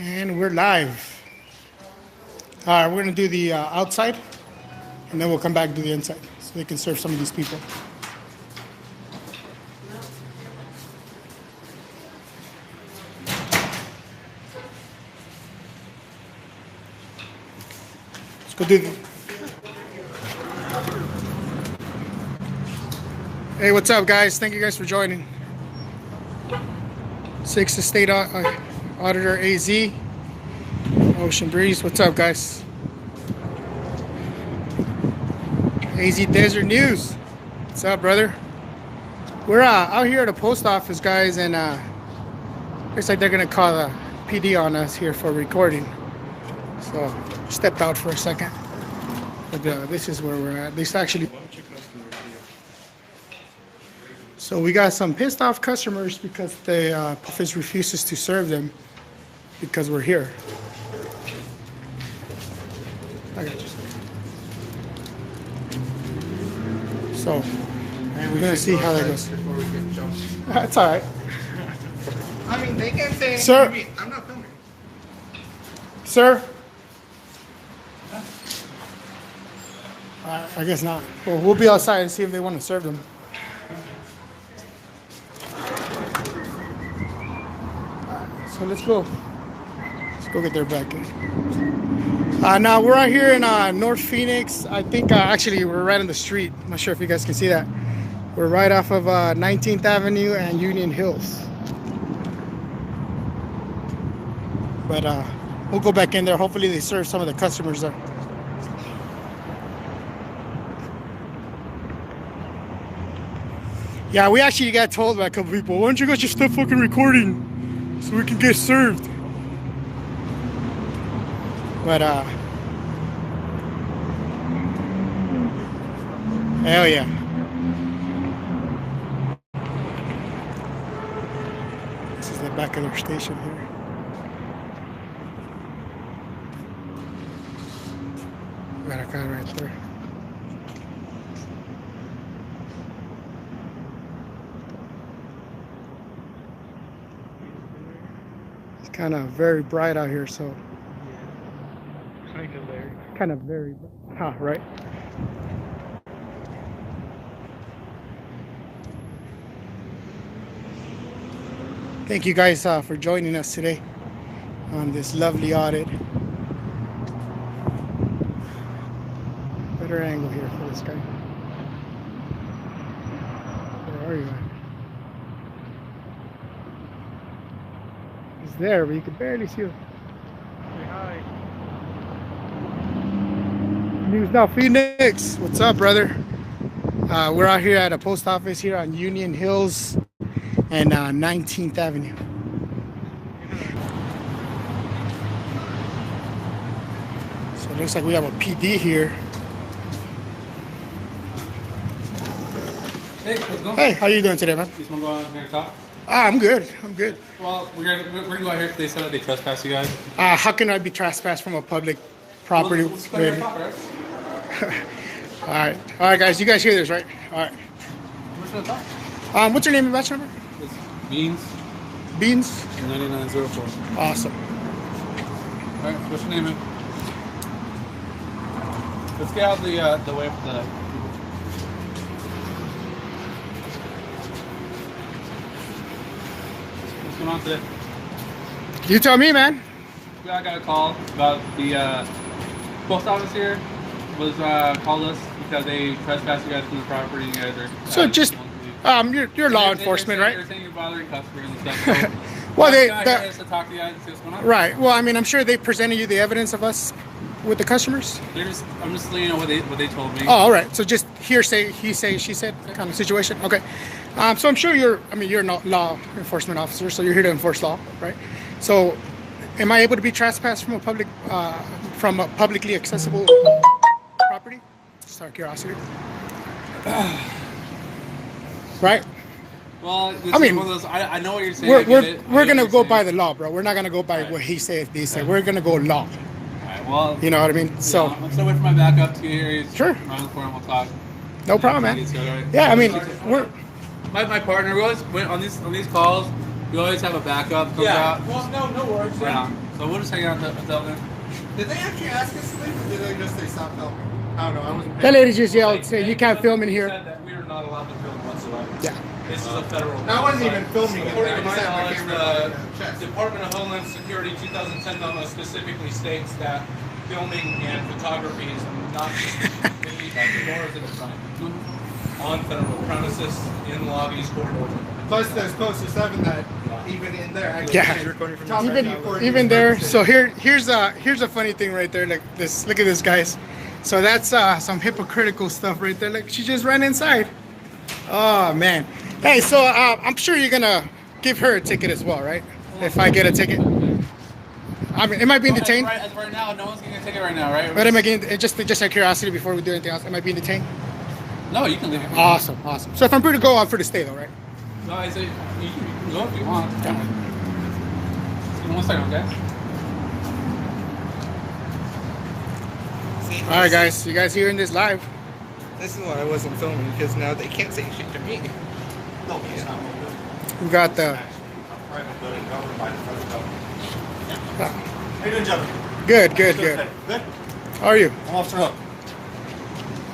And we're live. All right, we're gonna do the outside, and then we'll come back and do the inside, so they can serve some of these people. Let's go do the... Hey, what's up, guys? Thank you guys for joining. 6th Estate Auditor AZ. Ocean Breeze. What's up, guys? AZ Desert News. What's up, brother? We're out here at the post office, guys, and looks like they're gonna call the PD on us here for recording. So stepped out for a second, but this is where we're at. This actually. So we got some pissed off customers because the office refuses to serve them because we're here. I got you. So we're gonna see how that goes. That's all right. I mean, they can say, Sir. I'm not filming. Sir? I guess not. Well, we'll be outside and see if they want to serve them. So let's go. Let's go get their back in. Now we're out here in North Phoenix. I think actually we're right on the street. I'm not sure if you guys can see that. We're right off of 19th Avenue and Union Hills. But we'll go back in there. Hopefully they serve some of the customers there. Yeah, we actually got told by a couple people, why don't you guys just stop fucking recording so we can get served? But hell yeah. This is the back of their station here. Got a guy right there. It's kind of very bright out here, so. Kind of very, right? Thank you guys for joining us today on this lovely audit. Better angle here for this guy. Where are you at? He's there, but you can barely see him. Say hi. News Now Phoenix. What's up, brother? We're out here at a post office here on Union Hills and 19th Avenue. So it looks like we have a PD here. Hey, let's go. Hey, how you doing today, man? You just want to go out here and talk? I'm good. I'm good. Well, we're gonna go out here. They said that they trespassed you guys. How can I be trespassed from a public property? Let's go ahead and talk, right? All right, guys. You guys hear this, right? All right. What's the talk? What's your name and batch number? It's Beans Beans. 9904. Awesome. All right, what's your name, man? Let's get out the way for the. What's going on today? You tell me, man. I got a call about the post office here was called us because they trespassed you guys from the property. You guys are So just you're law enforcement, right? They're saying you're bothering customers and stuff. So Well, they us to talk to you guys and see what's going on. right. Well, I mean, I'm sure they presented you the evidence of us with the customers. I'm just letting you know what they told me. Oh, all right. So just hearsay, he say, she said kind of situation. Okay. So I'm sure you're not law enforcement officer, so you're here to enforce law, right? So, am I able to be trespassed from a publicly accessible property? Just out of curiosity. Right? Well, I mean, one of those, I know what you're saying. We're gonna go by the law, bro. We're not gonna go by what he said. They said we're gonna go law. Alright, well, you know what I mean. So I'm still waiting for my backup to get here. He's sure. around the corner. We'll talk. No problem, man. Yeah, I mean, we're my partner was went on these calls. We always have a backup. Comes Yeah. out. Well, no worries. Right on. So we'll just hang out until then. Did they actually ask us to leave, or did they just say stop filming? I don't know. I wasn't. That lady just yelled, saying you can't film in They here. said that we are not allowed to film whatsoever. Yeah. This is a federal. I wasn't even filming it. According I to just my had my knowledge, camera the chest. Department of Homeland Security 2010 memo specifically states that filming and photography is not permitted, nor is it a crime on federal premises, in lobbies, corridors. Plus, there's close to 7 that even in there. I Yeah. you're recording from Even there. So here's a funny thing right there. Like this. Look at this, guys. So that's some hypocritical stuff right there. Like she just ran inside. Oh man. Hey, so I'm sure you're gonna give her a ticket as well, right? If I get a ticket. I mean, am I being detained? As of right now, no one's getting a ticket right now, right? But am I getting just out of curiosity before we do anything else? Am I being detained? No, you can leave. Awesome. So if I'm free to go, I'm free to stay though, right? No, I say you can go if you want. Give me 1 second, okay? All right, guys. You guys hearing this live? This is why I wasn't filming, because now they can't say shit to me. No, it's not. We got the. Private building governed by the federal government. How you doing, gentlemen? Good. Good? How are you? I'm Officer Hook.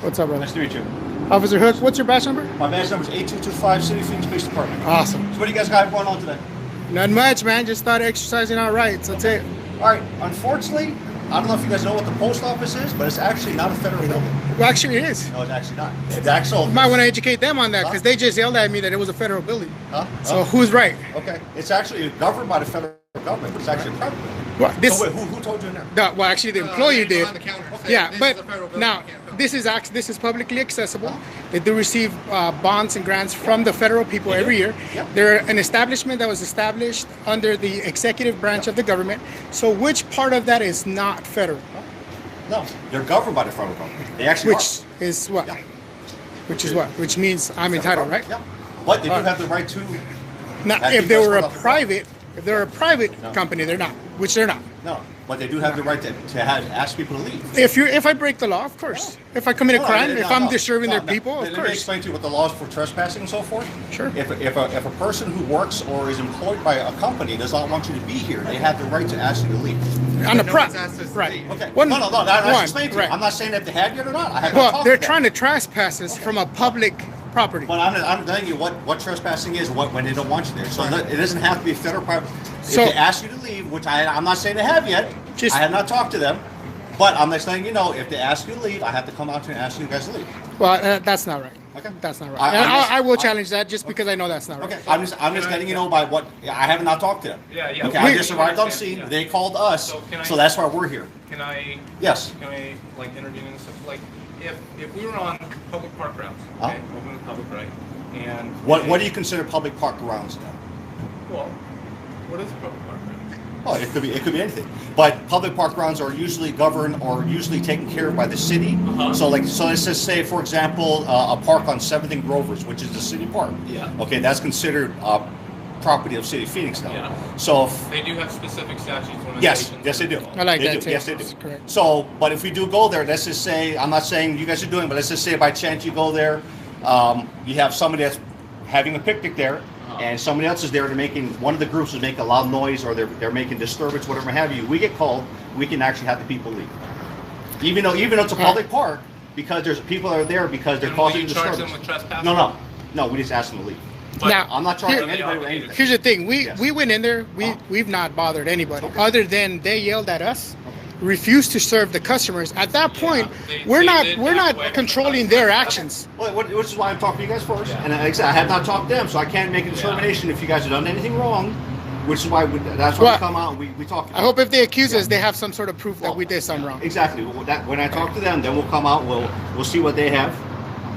What's up, brother? Nice to meet you. Officer Hook, what's your badge number? My badge number is 8225 City Phoenix Police Department. Awesome. So what do you guys got going on today? Not much, man. Just started exercising our rights. That's it. All right, unfortunately, I don't know if you guys know what the post office is, but it's actually not a federal building. Well, actually, it is. No, it's actually not. The actual... You might want to educate them on that because they just yelled at me that it was a federal building. Huh? So who's right? Okay. It's actually governed by the federal government, but it's actually a private building. Well, this. So wait, who told you in there? Well, actually, the employee It's did. on the counter. Yeah, This is a but federal building, now you can't film. this is publicly accessible. They do receive bonds and grants from the federal people every year. Yeah. They're an establishment that was established under the executive branch of the government. So which part of that is not federal? No, they're governed by the federal government. They actually Which is what? Yeah. Which is what? Which means I'm entitled, right? Yeah. But they do All right. have the right to... Now, That if keeps they us were a from the- private, No. company, they're not. Which they're not. No, but they do have the right to ask people to leave. If I break the law, of course. If I commit a crime, if I'm disturbing their people, of Let me course. explain to you what the laws for trespassing and so forth. Sure. If a person who works or is employed by a company does not want you to be here, they have the right to ask you to leave. On the No pro- one's asked us to right. leave. Okay. One- no, that's explained to you. right. I'm not saying that they have yet or not. I have not Well, talked they're to them. trying to trespass us from a public property. But I'm telling you what trespassing is when they don't want you there. So it doesn't have to be federal private. So- if they ask you to leave, which I'm not saying they have yet, Just- I have not talked to them. But I'm just letting you know, if they ask you to leave, I have to come out here and ask you guys to leave. Well, that's not right. Okay. That's not right. I'm And just- I will challenge that just because I know that's not right. Okay, I'm just letting you know by what I have not talked to them. Yeah. Okay, I just arrived on scene. They called us, So can I- so that's why we're here. Can I Yes. like intervene and stuff? Like if we were on public park grounds, okay, open to the public, right? And What do you consider public park grounds now? Well, what is a public park ground? Oh, it could be anything. But public park grounds are usually governed or usually taken care of by the city. Uh-huh. So let's just say, for example, a park on 7th and Grovers, which is the city park. Yeah. Okay, that's considered property of City of Phoenix now. Yeah. So if, They do have specific statutes. yes, limitations. yes they do. I like They that do. too. Yes, they do. That's correct. So, but if we do go there, let's just say, I'm not saying you guys are doing, but let's just say by chance you go there, you have somebody that's having a picnic there, and somebody else is there, one of the groups is making a loud noise, or they're making disturbance, whatever have you. We get called, we can actually have the people leave. Even though it's a public park, because there's people that are there because they're And will causing you charge disturbance. them with trespassing? No, we just ask them to leave. But Now, I'm not charging Here- anybody with anything. Here's the thing. Yes. We went in there. We've not bothered anybody other than they yelled at us, refused to serve the customers. At that point, we're did not that way. controlling their actions. Well, which is why I'm talking to you guys first. And like I said, I have not talked to them, so I can't make a determination if you guys have done anything wrong. Which is why that's why Well, we come out and we talk. I hope if they accuse us, they have some sort of proof that we did something wrong. Exactly. When I talk to them, then we'll come out. We'll see what they have.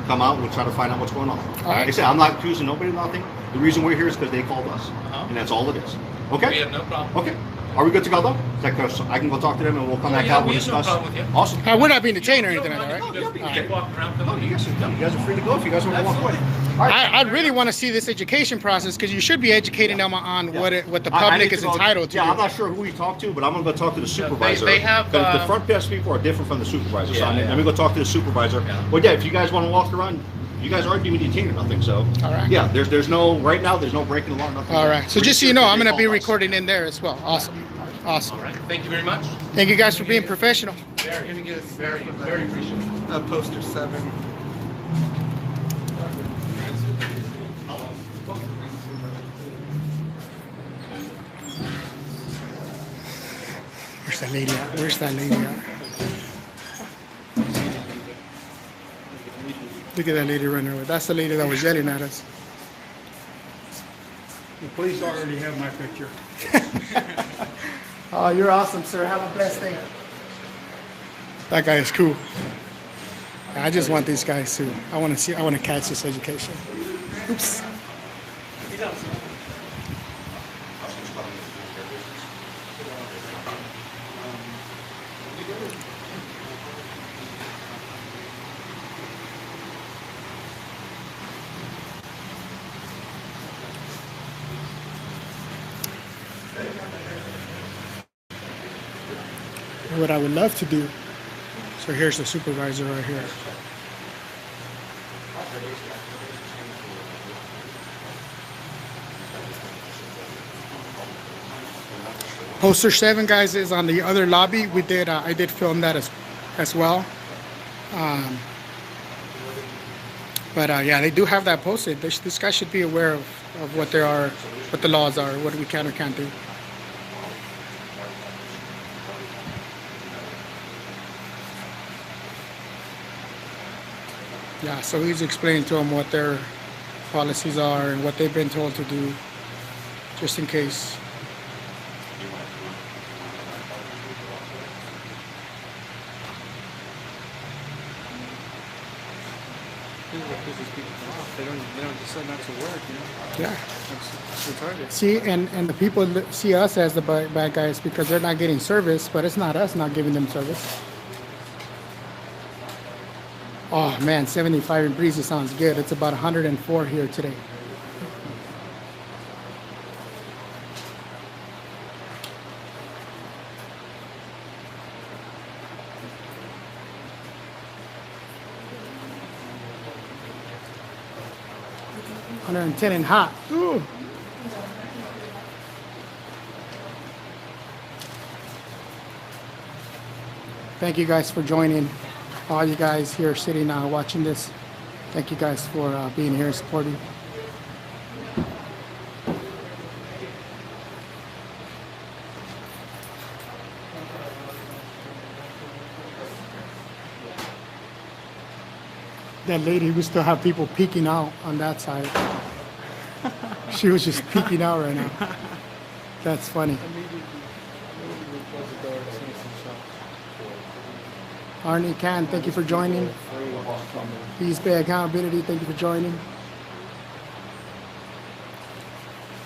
Come out. We'll try to find out what's going on. All right. Like I said, I'm not accusing nobody of nothing. The reason we're here is because they called us, and that's all it is. we Okay. have no problem. Okay. Are we good to go though? Is that good? So I can go talk to them and we'll come back yeah, out. We'll we have no discuss. problem with you. Awesome. We're not being detained or You anything don't like that, mind, right? just Yeah, keep walking around. No, you guys are free to go if you guys want to walk away. All right. I really want to see this education process because you should be educating them on what the I public need is to go- entitled to. Yeah, I'm not sure who you talk to, but I'm gonna go talk to the supervisor. they have, 'Cause the front desk people are different from the supervisor. So Yeah, let me go talk to the supervisor. Yeah. Well, yeah, if you guys want to walk around, You guys aren't being detained or nothing, so. All right. Yeah, there's no, right now, there's no breaking the law, nothing. All right. So just so you know, I'm going to be recording. recording in there as well. Awesome. Awesome. All right, thank you very much. Thank you guys for being professional. You're gonna get us Very, very appreciative. poster 7. Where's that lady at? Where's that lady at? Look at that lady running over. That's the lady that was yelling at us. The police already have my picture. Oh, you're awesome, sir. Have a blessed day. That guy is cool. I just want these guys to. I want to catch this education. Oops. What I would love to do. So here's the supervisor right here. Poster 7, guys, is on the other lobby. We did. I did film that as well. Yeah, they do have that posted. This guy should be aware of what there are, what the laws are, what we can or can't do. Yeah, so he's explaining to them what their policies are and what they've been told to do, just in case. They don't decide not to work, you know? Yeah. It's retarded. See, and the people see us as the bad guys because they're not getting service, but it's not us not giving them service. Oh man, 75 in Breezy sounds good. It's about 104 here today. $110 and hot. Ooh. Thank you guys for joining. All you guys here sitting watching this, thank you guys for being here and supporting. That lady, we still have people peeking out on that side. She was just peeking out right now. That's funny. Arnie Khan, thank you for joining. East Bay Accountability, thank you for joining.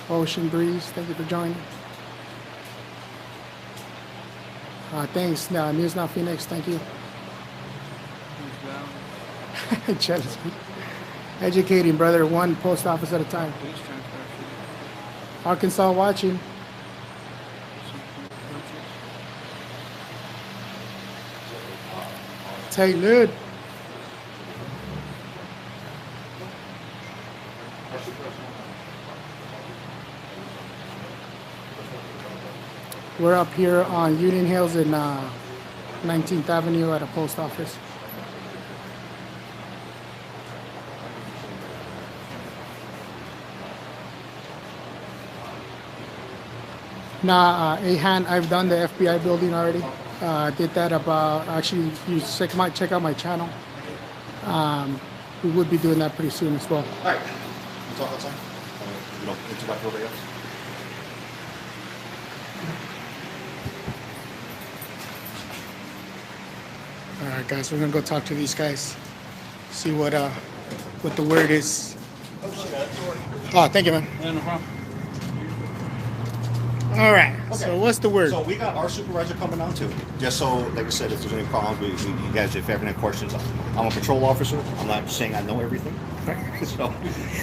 Ocean Breeze, thank you for joining. Thanks, News Now Phoenix, thank you. Jealous. Educating, brother, one post office at a time. Arkansas watching. Take lid. We're up here on Union Hills in 19th Avenue at a post office. Nah, Ahan, I've done the FBI building already. Did that about, actually, you might check out my channel. We would be doing that pretty soon as well. All right. You talk outside? You don't interact with everybody else? All right, guys, we're gonna go talk to these guys. See what the word is. Oh, thank you, man. Yeah, no problem. All right. Okay. So what's the word? So we got our supervisor coming down too. Just so, like I said, if there's any problems, you guys, if you have any questions, I'm a patrol officer. I'm not saying I know everything. So,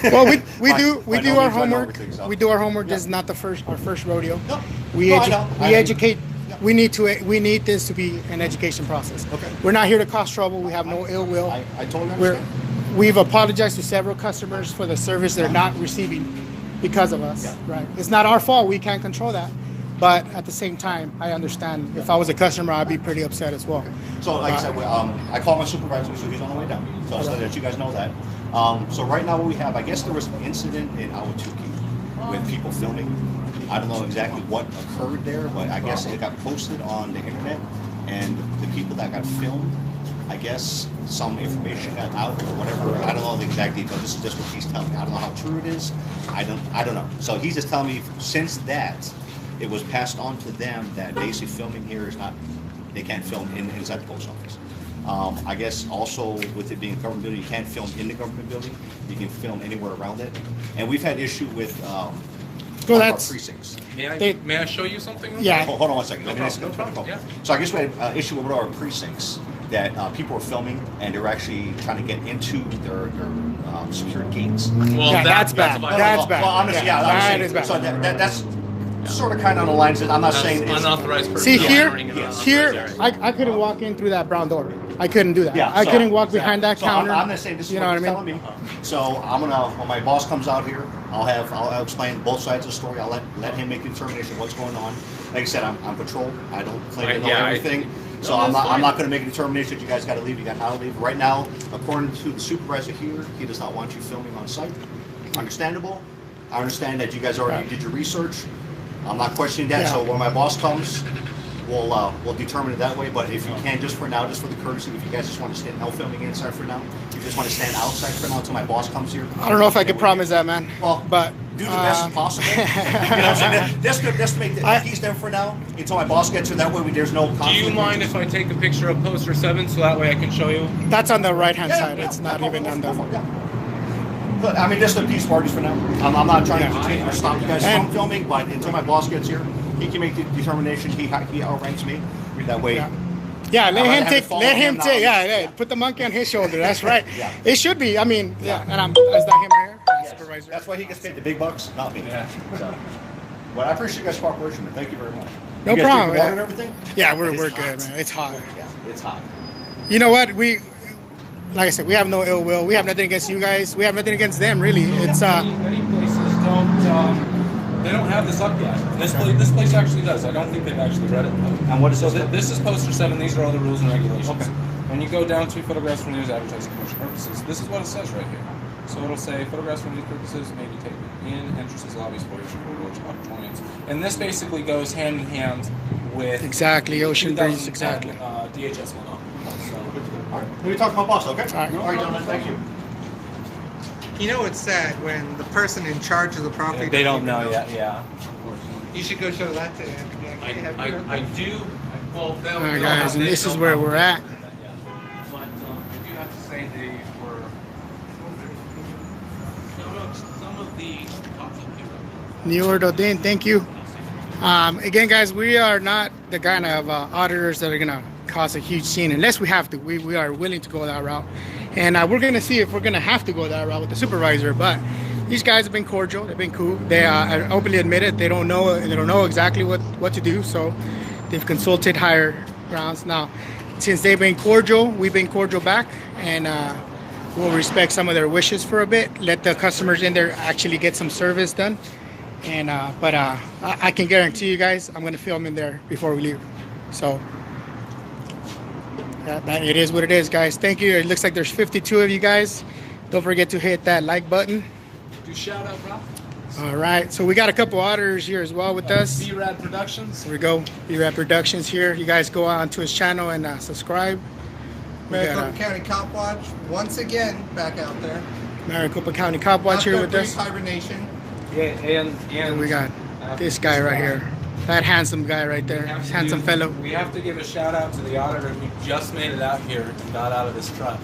Well, we do by no our means I know homework. everything, so. We do our homework. Yeah. This is not our first rodeo. No. We No, I know. we educate. We need this to be an education process. Okay. We're not here to cause trouble. We have no ill will. I totally We're understand. we've apologized to several customers for the service they're not receiving because of us. Yeah. Right? It's not our fault. We can't control that. But at the same time, I understand. If I was a customer, I'd be pretty upset as well. So like I said, I called my supervisor, so he's on the way down. So that you guys know that. So right now what we have, I guess there was an incident in Ahwatukee with people filming. I don't know exactly what occurred there, but I guess it got posted on the internet, and the people that got filmed, I guess some information got out or whatever. I don't know the exact details. This is just what he's telling me. I don't know how true it is. I don't know. So he's just telling me since that it was passed on to them that basically filming here is not, they can't film inside the post office. I guess also with it being a government building, you can't film in the government building. You can film anywhere around it. And we've had issue with Well, our that's precincts. May I show you something? yeah. Hold on one second. Let me ask you No problem. Yeah. So I guess we had an issue with our precincts that people were filming and they were actually trying to get into their secured gates. Well, Yeah, that's bad. violent. That's bad. Well, honestly, Yeah, yeah, that I'm is saying, bad. so that's sort of kind of on the lines that I'm not That's saying it's unauthorized See personnel here, entering an unauthorized here, area. I couldn't walk in through that brown door. I couldn't do that. Yeah, I so- couldn't walk behind that so counter. I'm just saying this is you what know he's what I mean? telling me. So I'm gonna, when my boss comes out here, I'll explain both sides of the story. I'll let him make the determination of what's going on. Like I said, I'm patrol. I don't claim to know Yeah, everything. So No, I'm that's not fine. going to make a determination that you guys got to leave. You got how to leave. Right now, according to the supervisor here, he does not want you filming on site. Understandable. I understand that you guys already did your research. I'm not questioning that. Yeah. So when my boss comes, we'll determine it that way. But if you can, just for now, just for the courtesy, if you guys just want to stand, no filming inside for now. If you just want to stand outside for now until my boss comes here. I don't know if I can promise that, man. Well, but do the best possible. You know what I'm saying? Just to make the keys there for now until my boss gets here. That way, there's no conflict. Do you mind if I take a picture of poster 7 so that way I can show you? that's on the right hand Yeah, side. yeah, It's not yeah, even on go for it, the. yeah. But I mean, just a piece parties for now. I'm not trying Yeah. to change or stop you guys And- from filming, but until my boss gets here, he can make the determination. He outranks me. That way. Yeah. Yeah, let I'd rather him have it take. fall Let on him him take. now. Yeah, put the monkey on his shoulder. That's right. Yeah. It should be. I mean, yeah. And is that him right here? Yes. Supervisor. That's why he gets paid the big bucks, not me. Yeah. So, but I appreciate you guys' cooperation. Man. Thank you very much. No You guys problem, drink water man. and everything? Yeah, It's we're hot. good, man. It's hot. Yeah, it's hot. You know what? Like I said, we have no ill will. We have nothing against you guys. We have nothing against them, really. It's Many places they don't have this up yet. This place actually does. I don't think they've actually read it. And what is So this? this is poster 7. These are all the rules and regulations. Okay. When you go down to photographs for news, advertising, commercial purposes, this is what it says right here. So it'll say photographs for news purposes may be taken in entrances, lobbies, foyers, corridors, auditoriums. And this basically goes hand in hand with exactly Ocean Breeze. 2010, Exactly. DHS went on. So, All right. We'll talk to my boss, okay? All right. All right, gentlemen. Thank you. You know it's sad when the person in charge of the property they don't doesn't know even yet. Yeah. You should go show that to him. I do. Well, All right, guys, and this is where we're at. But I do have to say they were some of the New Ordodin, thank you. Again, guys, we are not the kind of auditors that are gonna cause a huge scene unless we have to. We are willing to go that route, and we're gonna see if we're gonna have to go that route with the supervisor. But these guys have been cordial. They've been cool. They openly admitted they don't know exactly what to do. So they've consulted higher grounds. Now, since they've been cordial, we've been cordial back, and we'll respect some of their wishes for a bit. Let the customers in there actually get some service done. And but I can guarantee you guys, I'm gonna film in there before we leave. So that it is what it is, guys. Thank you. It looks like there's 52 of you guys. Don't forget to hit that like button. Do shout out, bro. All right. So we got a couple auditors here as well with us. B-Rad Productions. Here we go. B-Rad Productions here. You guys go on to his channel and subscribe. We Maricopa got County Copwatch once again back out there. Maricopa County Copwatch here After with brief us. hibernation. Yeah, And and we got this guy right here. That handsome guy right there. This handsome fellow. We have to give a shout out to the auditor who just made it out here and got out of his truck.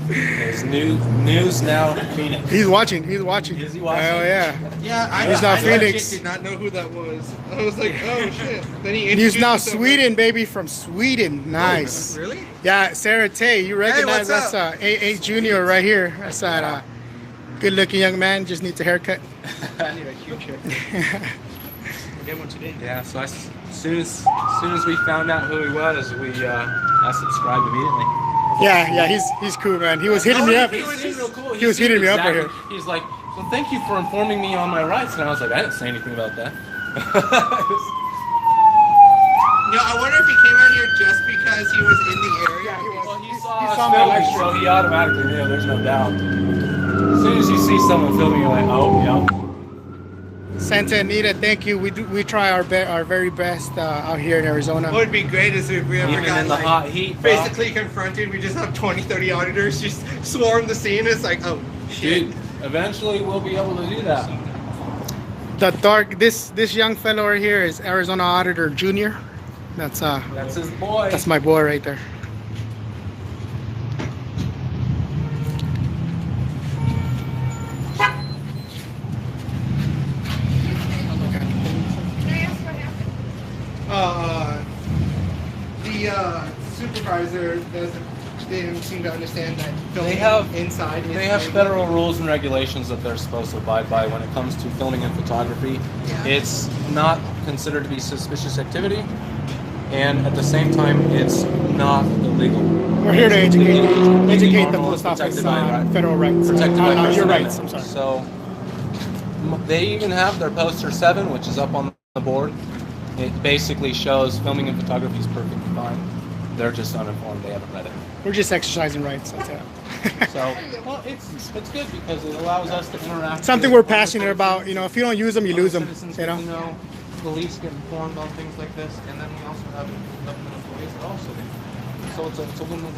There's news now in Phoenix. He's watching. He's watching. Is he watching? Oh yeah. Yeah, He's not I Phoenix. did not know who that was. I was like, oh shit. Then he He's introduced now himself. Sweden, baby, from Sweden. Nice. Oh, really? Yeah, Sarah Tay, you recognize what's that's AA Junior right here. That's that good-looking young man. Just needs a haircut. I need a huge check. Get one today. Yeah, so as soon as we found out who he was, I subscribed immediately. Yeah, he's cool, man. He was hitting me up. He was real cool. He was hitting me up right here. He's like, well, thank you for informing me on my rights. And I was like, I didn't say anything about that. No, I wonder if he came out here just because he was in the area. Well, he He saw saw us my filming, live so he automatically knew. There's no doubt. As soon as you see someone filming, you're like, oh, yeah. Santa Anita, thank you. We try our very best out here in Arizona. What would be great is if we ever Even got in the like, hot heat, bro. basically confronted. We just have 20, 30 auditors just swarm the scene. It's like, oh shit. Dude, eventually we'll be able to do that. This young fellow right here is Arizona Auditor Junior. That's his boy. that's my boy right there. The supervisor didn't seem to understand that filming They have inside. They have federal rules and regulations that they're supposed to abide by when it comes to filming and photography. Yeah. It's not considered to be suspicious activity, and at the same time, it's not illegal. We're here to It's educate the normal, post it's office protected by on federal rights. Protected by your First rights. I'm Amendment. sorry. So they even have their poster 7, which is up on the board. It basically shows filming and photography is perfectly fine. They're just uninformed. They haven't read it. We're just exercising rights. That's it. So, well, it's good because it allows us to interact. Something with we're passionate about. You know, if you don't use them, you lose them. citizens You get to know. police get informed on things like this, and then we also have government employees that also do. So it's a win-win.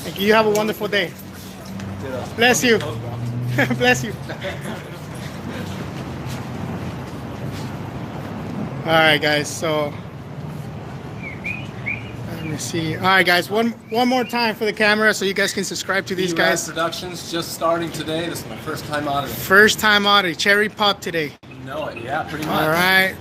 Thank you. You have a wonderful day. Bless you. Bless you. All right, guys. So let me see. All right, guys. One more time for the camera, so you guys can subscribe to these guys. Productions just starting today. This is my first time auditing. First time auditing. Cherry Pop today. You know it, yeah, pretty much. All right.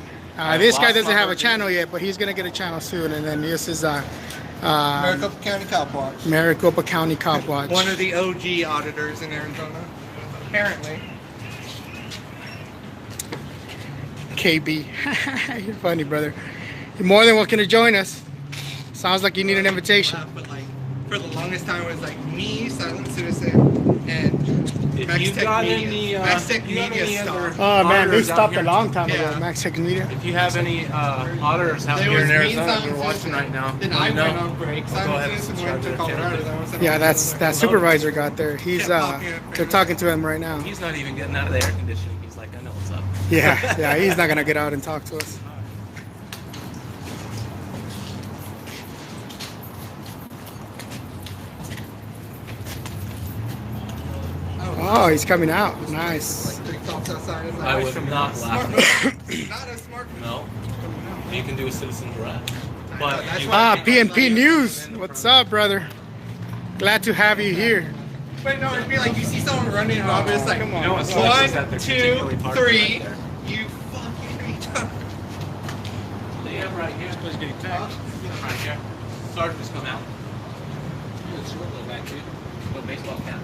This guy lost doesn't my have a virginity. channel yet, but he's gonna get a channel soon. And then this is Maricopa County Copwatch. Maricopa County Copwatch. One of the OG auditors in Arizona, apparently. KB. You're funny, brother. You're more than welcome to join us. Sounds like you need an invitation. But like, for the longest time, it was like me, Silent Citizen, and If Max you've Tech got Media. any, Max Tech if you got Media any other- stuff. Oh man, they Auditors out stopped a here. long time ago. Yeah. Max Tech Media. If you have any auditors out There here was in me, Arizona that Silent are watching Citizen. right now, Then let I me went know. on break. I'll go Silent ahead and Citizen subscribe went to to the channel. Colorado. Then I was Yeah, that's that supervisor got there. He's they're talking to him right now. He's not even getting out of the air conditioning. He's like, I know what's up. Yeah, he's not gonna get out and talk to us. Oh, he's coming out. Nice. Like 3 cops outside. It's like, I "Oh, would come not on." laugh. Not a smart. No, you can do a citizen's arrest. But That's you, why- PNP News. What's up, brother? Glad to have you here. But no, it'd be like you see someone running in Robin, it's like, come on. you know what sucks is that 1, they're 2, particularly parked 3. right there. You fucking retard. They have right here. Supposed getting tagged. Right here. Sergeant just come out. It's short little back here. Little baseball cap.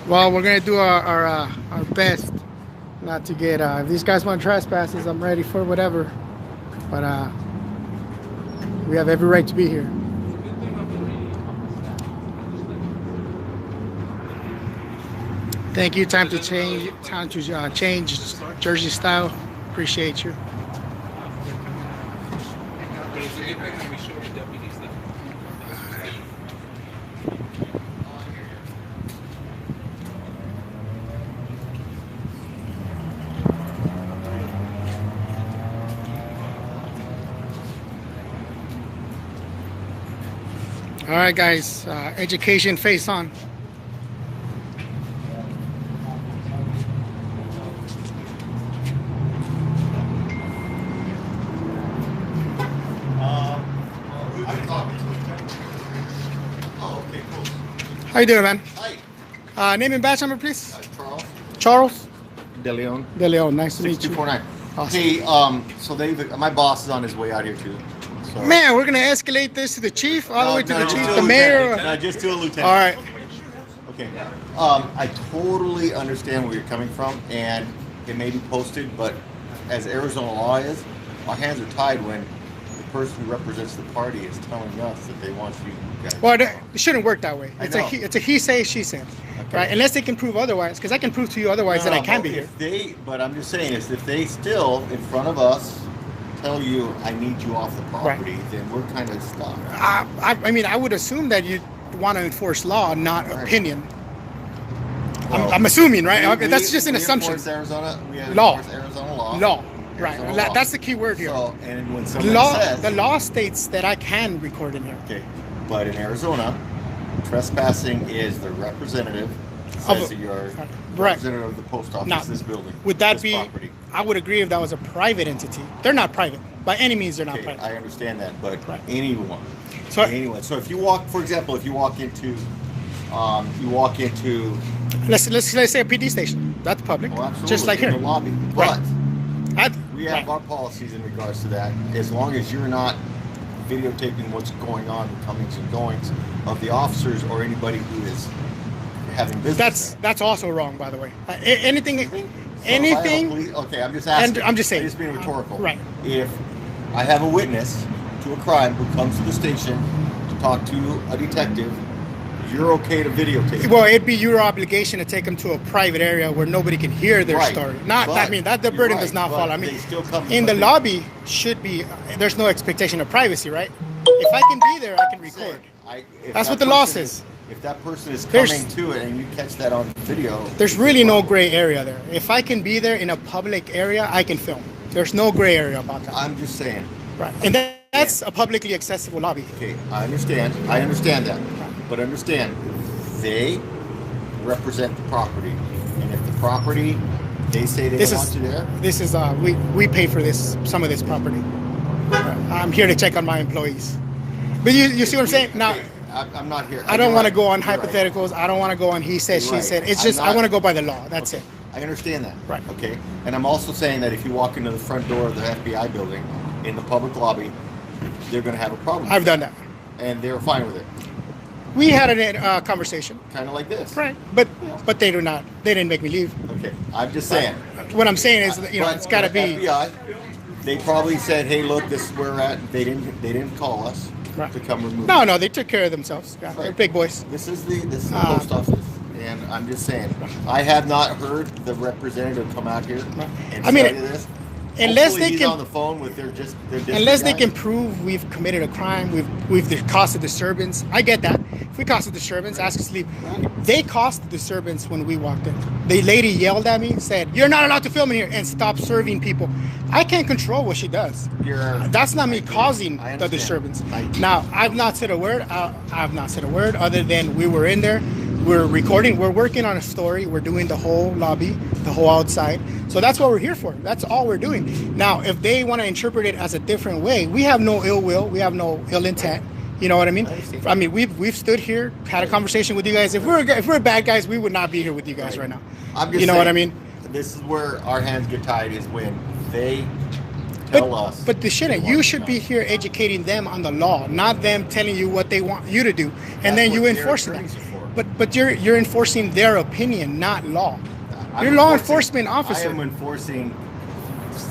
Well, we're gonna do our best not to get. If these guys want trespasses, I'm ready for whatever. But we have every right to be here. Thank you. Time to change. Time to change Jersey style. Appreciate you. But it's a good thing that we show the deputies that. All right, guys. Education face on. Oh, okay, cool. How you doing, man? Hi, Name and badge number, please. Charles. Charles De Leon. De Leon. Nice to meet you. 6249. Awesome. Hey, so my boss is on his way out here too. So. Man, we're gonna escalate this to the chief, all the way to the just chief, to a the mayor. lieutenant. No, just to a lieutenant. All right. Okay. I totally understand where you're coming from, and it may be posted, but as Arizona law is, our hands are tied when the person who represents the party is telling us that they want you guys. Well, it shouldn't work that way. I It's know. it's a he say, she say, Okay. right? Unless they can prove otherwise, because I can prove to you otherwise that I can be here. But I'm just saying is if they still in front of us tell you I need you off the property, then we're kind of stuck. I mean, I would assume that you want to enforce law, not Right. opinion. Well, I'm assuming, right? we- Okay, that's just an we assumption. enforce Arizona. We Law. enforce Arizona law. Law, right? Arizona law. That's the key word here. So, and when somebody Law. says, The law states that I can record in here. okay, but in Arizona, trespassing is the representative Of says a- that you're right. representative of the post office, Now, this building. Would that this be? property. I would agree if that was a private entity. They're not private by any means. They're not Okay, private. I understand that, but Right. anyone, So- anyone. So if you walk, for example, if you walk into, Let's say a PD station. That's public, well, absolutely, just like in here. the lobby, Right. but we have right. our policies in regards to that. As long as you're not videotaping what's going on, the comings and goings of the officers or anybody who is having business. That's also wrong, by the way. Anything. there. So if I have a Anything. okay, I'm just asking. I'm just saying. I'm just being rhetorical. Right. If I have a witness to a crime who comes to the station to talk to a detective, you're okay to videotape. Well, it'd be your obligation to take them to a private area where nobody can hear their Right. story. Not, But I mean, that the you're burden right, does not but fall. I they mean, still come in the from- lobby should be. There's no expectation of privacy, right? If I can be there, I can record. If That's that what the law person is- says. If that person is There's- coming to it and you catch that on video, There's really no gray area there. If I can be there in a public area, I can film. There's no gray area about that. I'm just saying. Right. And that's a publicly accessible lobby. Okay, I understand that, but understand they represent the property, and if the property they say they This don't is want you there, this is we pay for some of this property. I'm here to check on my employees. But you see what I'm saying? Now, okay, I'm not here. I don't want to go on You're right. hypotheticals. I don't want to go on he said, You're she right. said. It's I'm just I not- want to go by the law. That's Okay, it. I understand that. Right. Okay, and I'm also saying that if you walk into the front door of the FBI building in the public lobby, they're going to have a problem. I've done that. And they're fine with it, We had a conversation, kind of like this. right? But they do not. They didn't make me leave. Okay, I'm just saying. What I'm saying is, that, But it's got to be FBI. They probably said, "Hey, look, this is where we're at." They didn't call us Right. to come remove. no. They took care of themselves. Yeah, they're Right. big boys. This is the post office, and I'm just saying, I have not heard the representative come out here and I mean, tell you this. unless Hopefully they he's can- on the phone with their district Unless they guy. can prove we've committed a crime, we've caused a disturbance. I get that. If we caused a disturbance, ask us to leave. They caused the disturbance when we walked in. The lady yelled at me, said, "You're not allowed to film in here," and stopped serving people. I can't control what she does. That's not me causing I the understand. disturbance. I- Now, I've not said a word. I've not said a word other than we were in there. We're recording. We're working on a story. We're doing the whole lobby, the whole outside. So that's what we're here for. That's all we're doing. Now, if they want to interpret it as a different way, we have no ill will. We have no ill intent. You know what I mean? I mean, we've stood here, had a conversation with you guys. If we're bad guys, we would not be here with you guys right now. I'm just You know saying, what I mean? This is where our hands get tied, is when they tell us. But the shit, you should be here educating them on the law, not them telling you what they want you to do, and then That's you what their enforce that. attorneys are for. But you're enforcing their opinion, not law. I'm You're law enforcing- enforcement officer. I am enforcing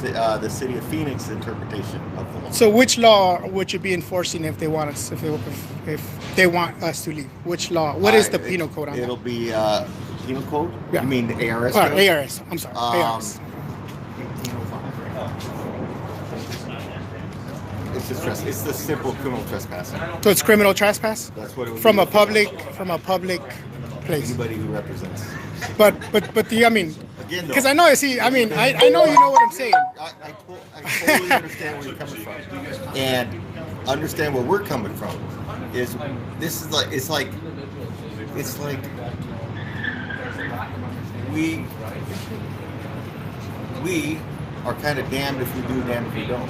the city of Phoenix interpretation of the law. So which law would you be enforcing if they want us if they want us to leave? Which law? What is the penal code on It'll that? be penal code. Yeah. You mean the ARS? Or code? ARS. I'm sorry. ARS. It's just it's the simple criminal trespassing. So it's criminal trespass That's what it would from be. a public place. Anybody who represents. But I mean, Again, though, because I know I know you know what I'm saying. I totally understand where you're coming from, and understand where we're coming from. Is this is like it's like we are kind of damned if we do, damned if we don't.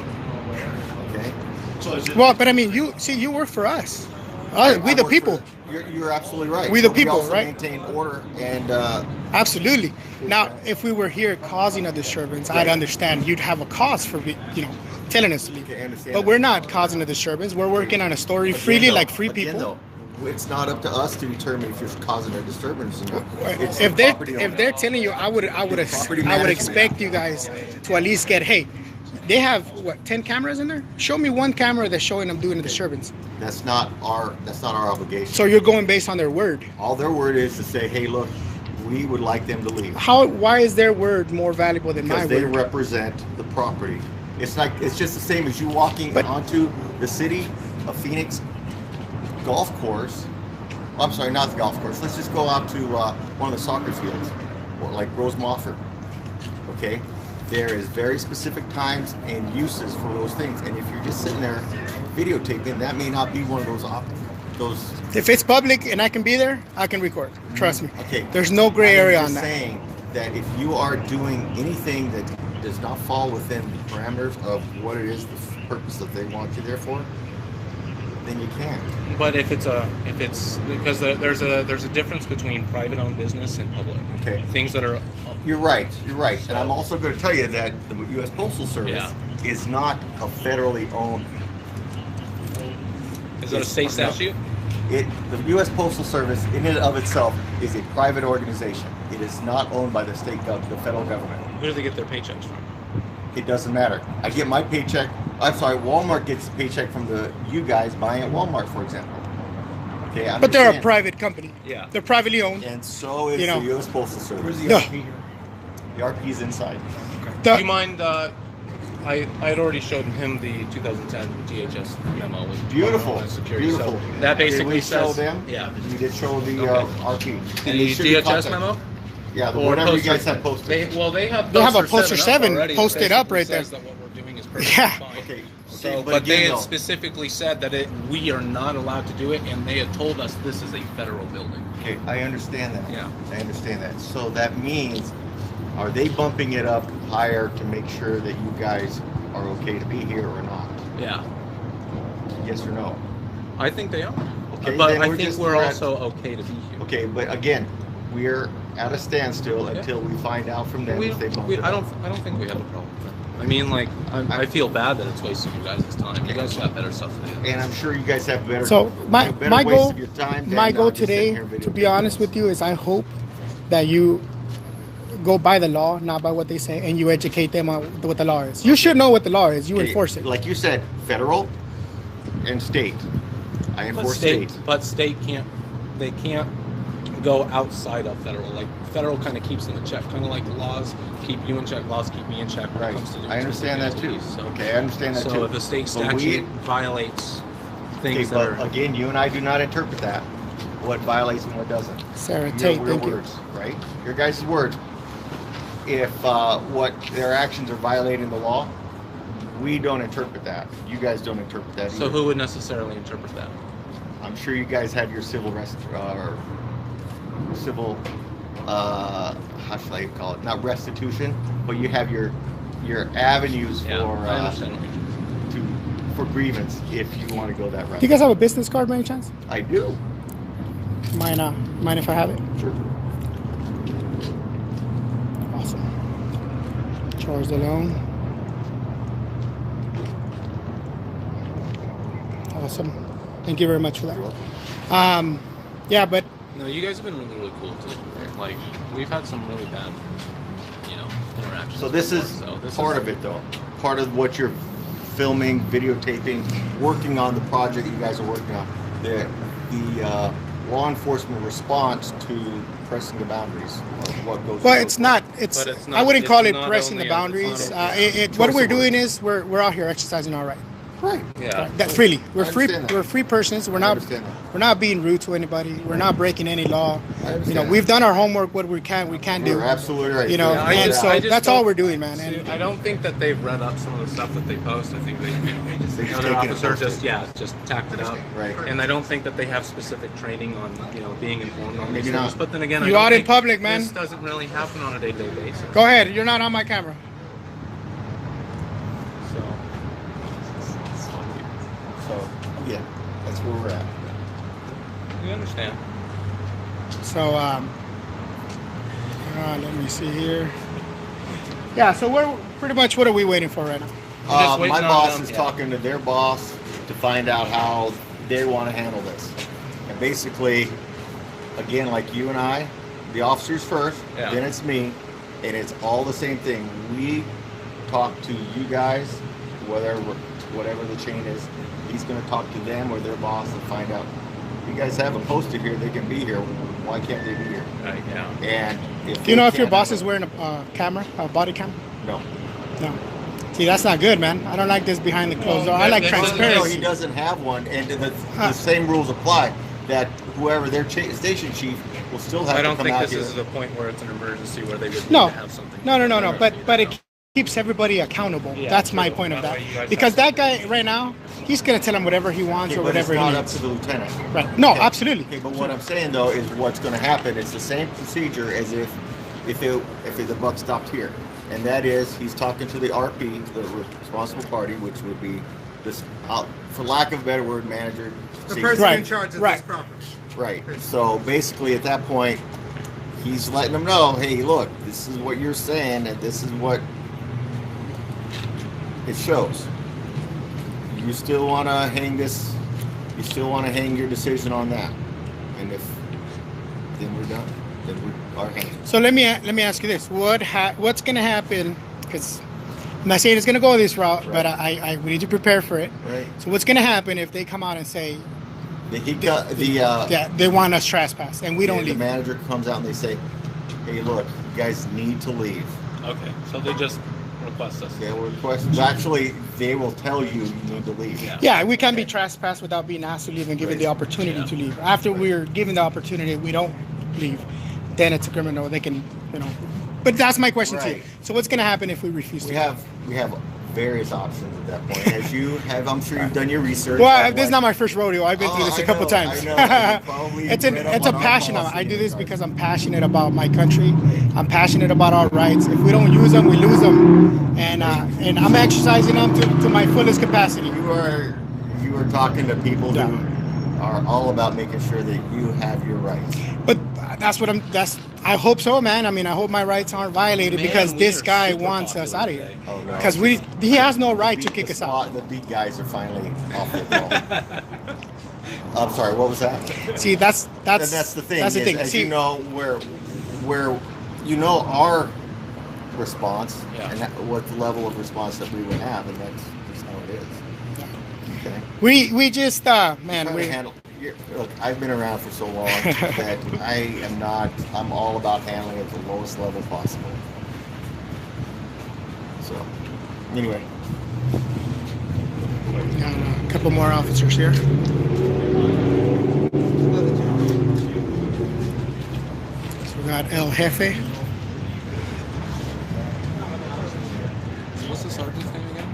Okay. So is it, Well, but I mean, you work for us. We the people. You're absolutely right. We the But people, also right? Maintain order and. Absolutely. Now, if we were here causing a disturbance, I'd understand. You'd have a cause for telling us to leave. Okay, I understand But that. we're not causing a disturbance. We're working on a story freely, like free Again, people. though, it's not up to us to determine if you're causing a disturbance or not. It's If the property they're owner. telling you, I would property I would management. expect you guys to at least get, hey, They have what, 10 cameras in there? Show me one camera that's showing them doing the disturbance. That's not our obligation. So you're going based on their word. All their word is to say, hey, look, we would like them to leave. Why is their word more valuable than my Because they word? represent the property. It's just the same as you walking onto the city of Phoenix golf course. I'm sorry, not the golf course. Let's just go out to one of the soccer fields, or like Rose Mofford. Okay, there is very specific times and uses for those things, and if you're just sitting there videotaping, that may not be one of those. If it's public and I can be there, I can record. Trust me. Okay. There's no gray area on that. I'm saying that if you are doing anything that does not fall within the parameters of what it is, the purpose that they want you there for, then you can't. But if it's because there's a difference between private owned business and public. Okay. Things that are. You're right. And I'm also going to tell you that the U.S. Postal Service is not a federally owned. Is that a state statute? The U.S. Postal Service, in and of itself, is a private organization. It is not owned by the the federal government. Who do they get their paychecks from? It doesn't matter. I get my paycheck. I'm sorry, Walmart gets a paycheck from you guys buying at Walmart, for example. Okay, But they're a private company. Yeah. They're privately owned. And so is the U.S. Postal Service. Where's the No. RP here? The RP is inside. Do you mind? I had already showed him the 2010 DHS memo with Beautiful. security. Beautiful. So that basically did we show says them? Yeah. You did show the RP. And The they should be DHS contacted. memo. Yeah, Or whatever you poster- guys have posted. They have. They have a poster poster 7 already that posted up basically right there. says that what we're doing is perfectly Yeah. fine. Okay. So, but but they again, had though, specifically said that we are not allowed to do it, and they had told us this is a federal building. okay, I understand that. Yeah. I understand that. So that means, are they bumping it up higher to make sure that you guys are okay to be here or not? Yeah, Yes or no? I think they are. Okay, But then I we're think just- we're we're at- also okay to be here. Okay, but again, we're at a standstill until we find out from them if they bump it I up. don't think we have a problem with that. I mean, like, I feel bad that it's wasting you guys' time. You guys got better stuff to do. And I'm sure you guys have better. So my better waste goal, of your time than, my goal just sitting today, here to be videotaping honest this. with you, is I hope that you go by the law, not by what they say, and you educate them on what the law is. You should know what the law is. You Okay, enforce it. Like you said, federal and state. I But enforce state can't. They can't go outside of federal. Like federal kind of keeps them in check. Kind of like laws keep you in check. Laws keep me in check. When Right. it comes to doing I understand that too. activities. So, Okay, I understand that so too. if a state But we- statute violates Okay, things that but are again, you and I do not interpret that. What violates and what doesn't. Sarah Your Tate, thank you. words, right? Your guys' words. If what their actions are violating the law, we don't interpret that. You guys don't interpret that. so either. who would necessarily interpret that? I'm sure you guys have your civil how should I call it? Not restitution, but you have your avenues Yeah, for I understand. for grievance if you want to go that route. Do you guys have a business card by any chance? I do. Mind if I have it? Sure. Awesome. Charge the loan. Awesome. Thank you very much for that. Yeah, but No, you guys have been really, really cool too. Like we've had some really bad, interactions. So this is before, so this part is- of it, though. Part of what you're filming, videotaping, working on the project you guys are working on. The law enforcement response to pressing the boundaries of what goes. well, it's not. But it's I not- wouldn't it's call it not pressing the only a- boundaries. it's not What we're Choice of doing words. is we're out here exercising our right. right. Yeah. That freely. We're I free. understand that. We're free persons. We're I not. understand that. We're not being rude to anybody. We're not breaking any law. I understand that. We've done our homework. What we can do. You're absolutely right. You know, Yeah, I and just- so I just that's all don't- we're doing, man. See, And I don't think that they've read up some of the stuff that they post. I think They just the take other it and officer post just it. just tacked it up. Right. And I don't think that they have specific training on being informed on Maybe these not. things. But then again, You I don't out in think public, man. This doesn't really happen on a day-to-day basis. go ahead. You're not on my camera. So So yeah, that's where we're at. we understand. So let me see here. Yeah. So we're pretty much. What are we waiting for right now? We're just waiting My on boss them, is yeah. talking to their boss to find out how they want to handle this. And basically, again, like you and I, the officers first, Yeah. then it's me, and it's all the same thing. We talk to you guys, whatever the chain is. He's going to talk to them or their boss and find out. You guys have them posted here. They can be here. Why can't they be here? Right, yeah. And Do you know if your boss is wearing a camera, a body cam? No. No. See, that's not good, man. I don't like this behind the closed door. I like No, transparency. he doesn't have one, and the same rules apply. That whoever their station chief will still have I to don't come think out this here. is the point where it's an emergency where they would need No, to have something. no. But it keeps everybody accountable. Yeah, That's my true. point of That that. way you guys Because have- that guy right now, he's gonna tell him whatever he wants Okay, or but it's whatever he not up needs. to the lieutenant. Right? No, Okay. absolutely. Okay, but what I'm saying though is what's going to happen. It's the same procedure as if the buck stopped here, and that is he's talking to the RP, the responsible party, which would be this, for lack of a better word, manager. The See, person in Right, charge of right. this property. Right. So basically, at that point, he's letting them know, hey, look, this is what you're saying, and this is what it shows. You still want to hang this? You still want to hang your decision on that? And then we're done. Then we are hanging. So let me ask you this: what's gonna happen? Because I'm not saying it's gonna go this route, but we need to prepare for it. Right. So what's gonna happen if they come out and say The they want us trespass and we don't the leave? manager comes out and they say, hey, look, you guys need to leave. Okay, so they just request us. They will request. Actually, they will tell you need to leave. Yeah. Yeah, we can't be trespassed without being asked to leave and given the opportunity to leave. After we're given the opportunity, we don't leave. Then it's a criminal. They can, But that's my question to you. Right. So what's gonna happen if we refuse to? We have various options at that point. As you have, I'm sure you've done your research. Well, on this is what- not my first rodeo. I've been through this a couple times. I know. You probably it's read up a on our passion. policy I do this and because I'm passionate about my country. I'm passionate about our rights. If we don't use them, we lose them, and I'm exercising them to my fullest capacity. You are talking to people who are all about making sure that you have your rights. But I hope so, man. I mean, I hope my rights aren't violated Man, because we this are guy super wants us popular out of here. today. Oh, no. Because he has no right to kick us out. The big guys are finally off the ball. I'm sorry. What was that? See, that's And that's the thing. That's the is, thing. As See, you know, where you know our response Yeah. and what the level of response that we would have, and that's just how it is. Okay. we just man, Trying to we handle. Look, I've been around for so long that I am not. I'm all about handling at the lowest level possible. So, anyway, got a couple more officers here. So we got El Jefe. What's the sergeant's name again?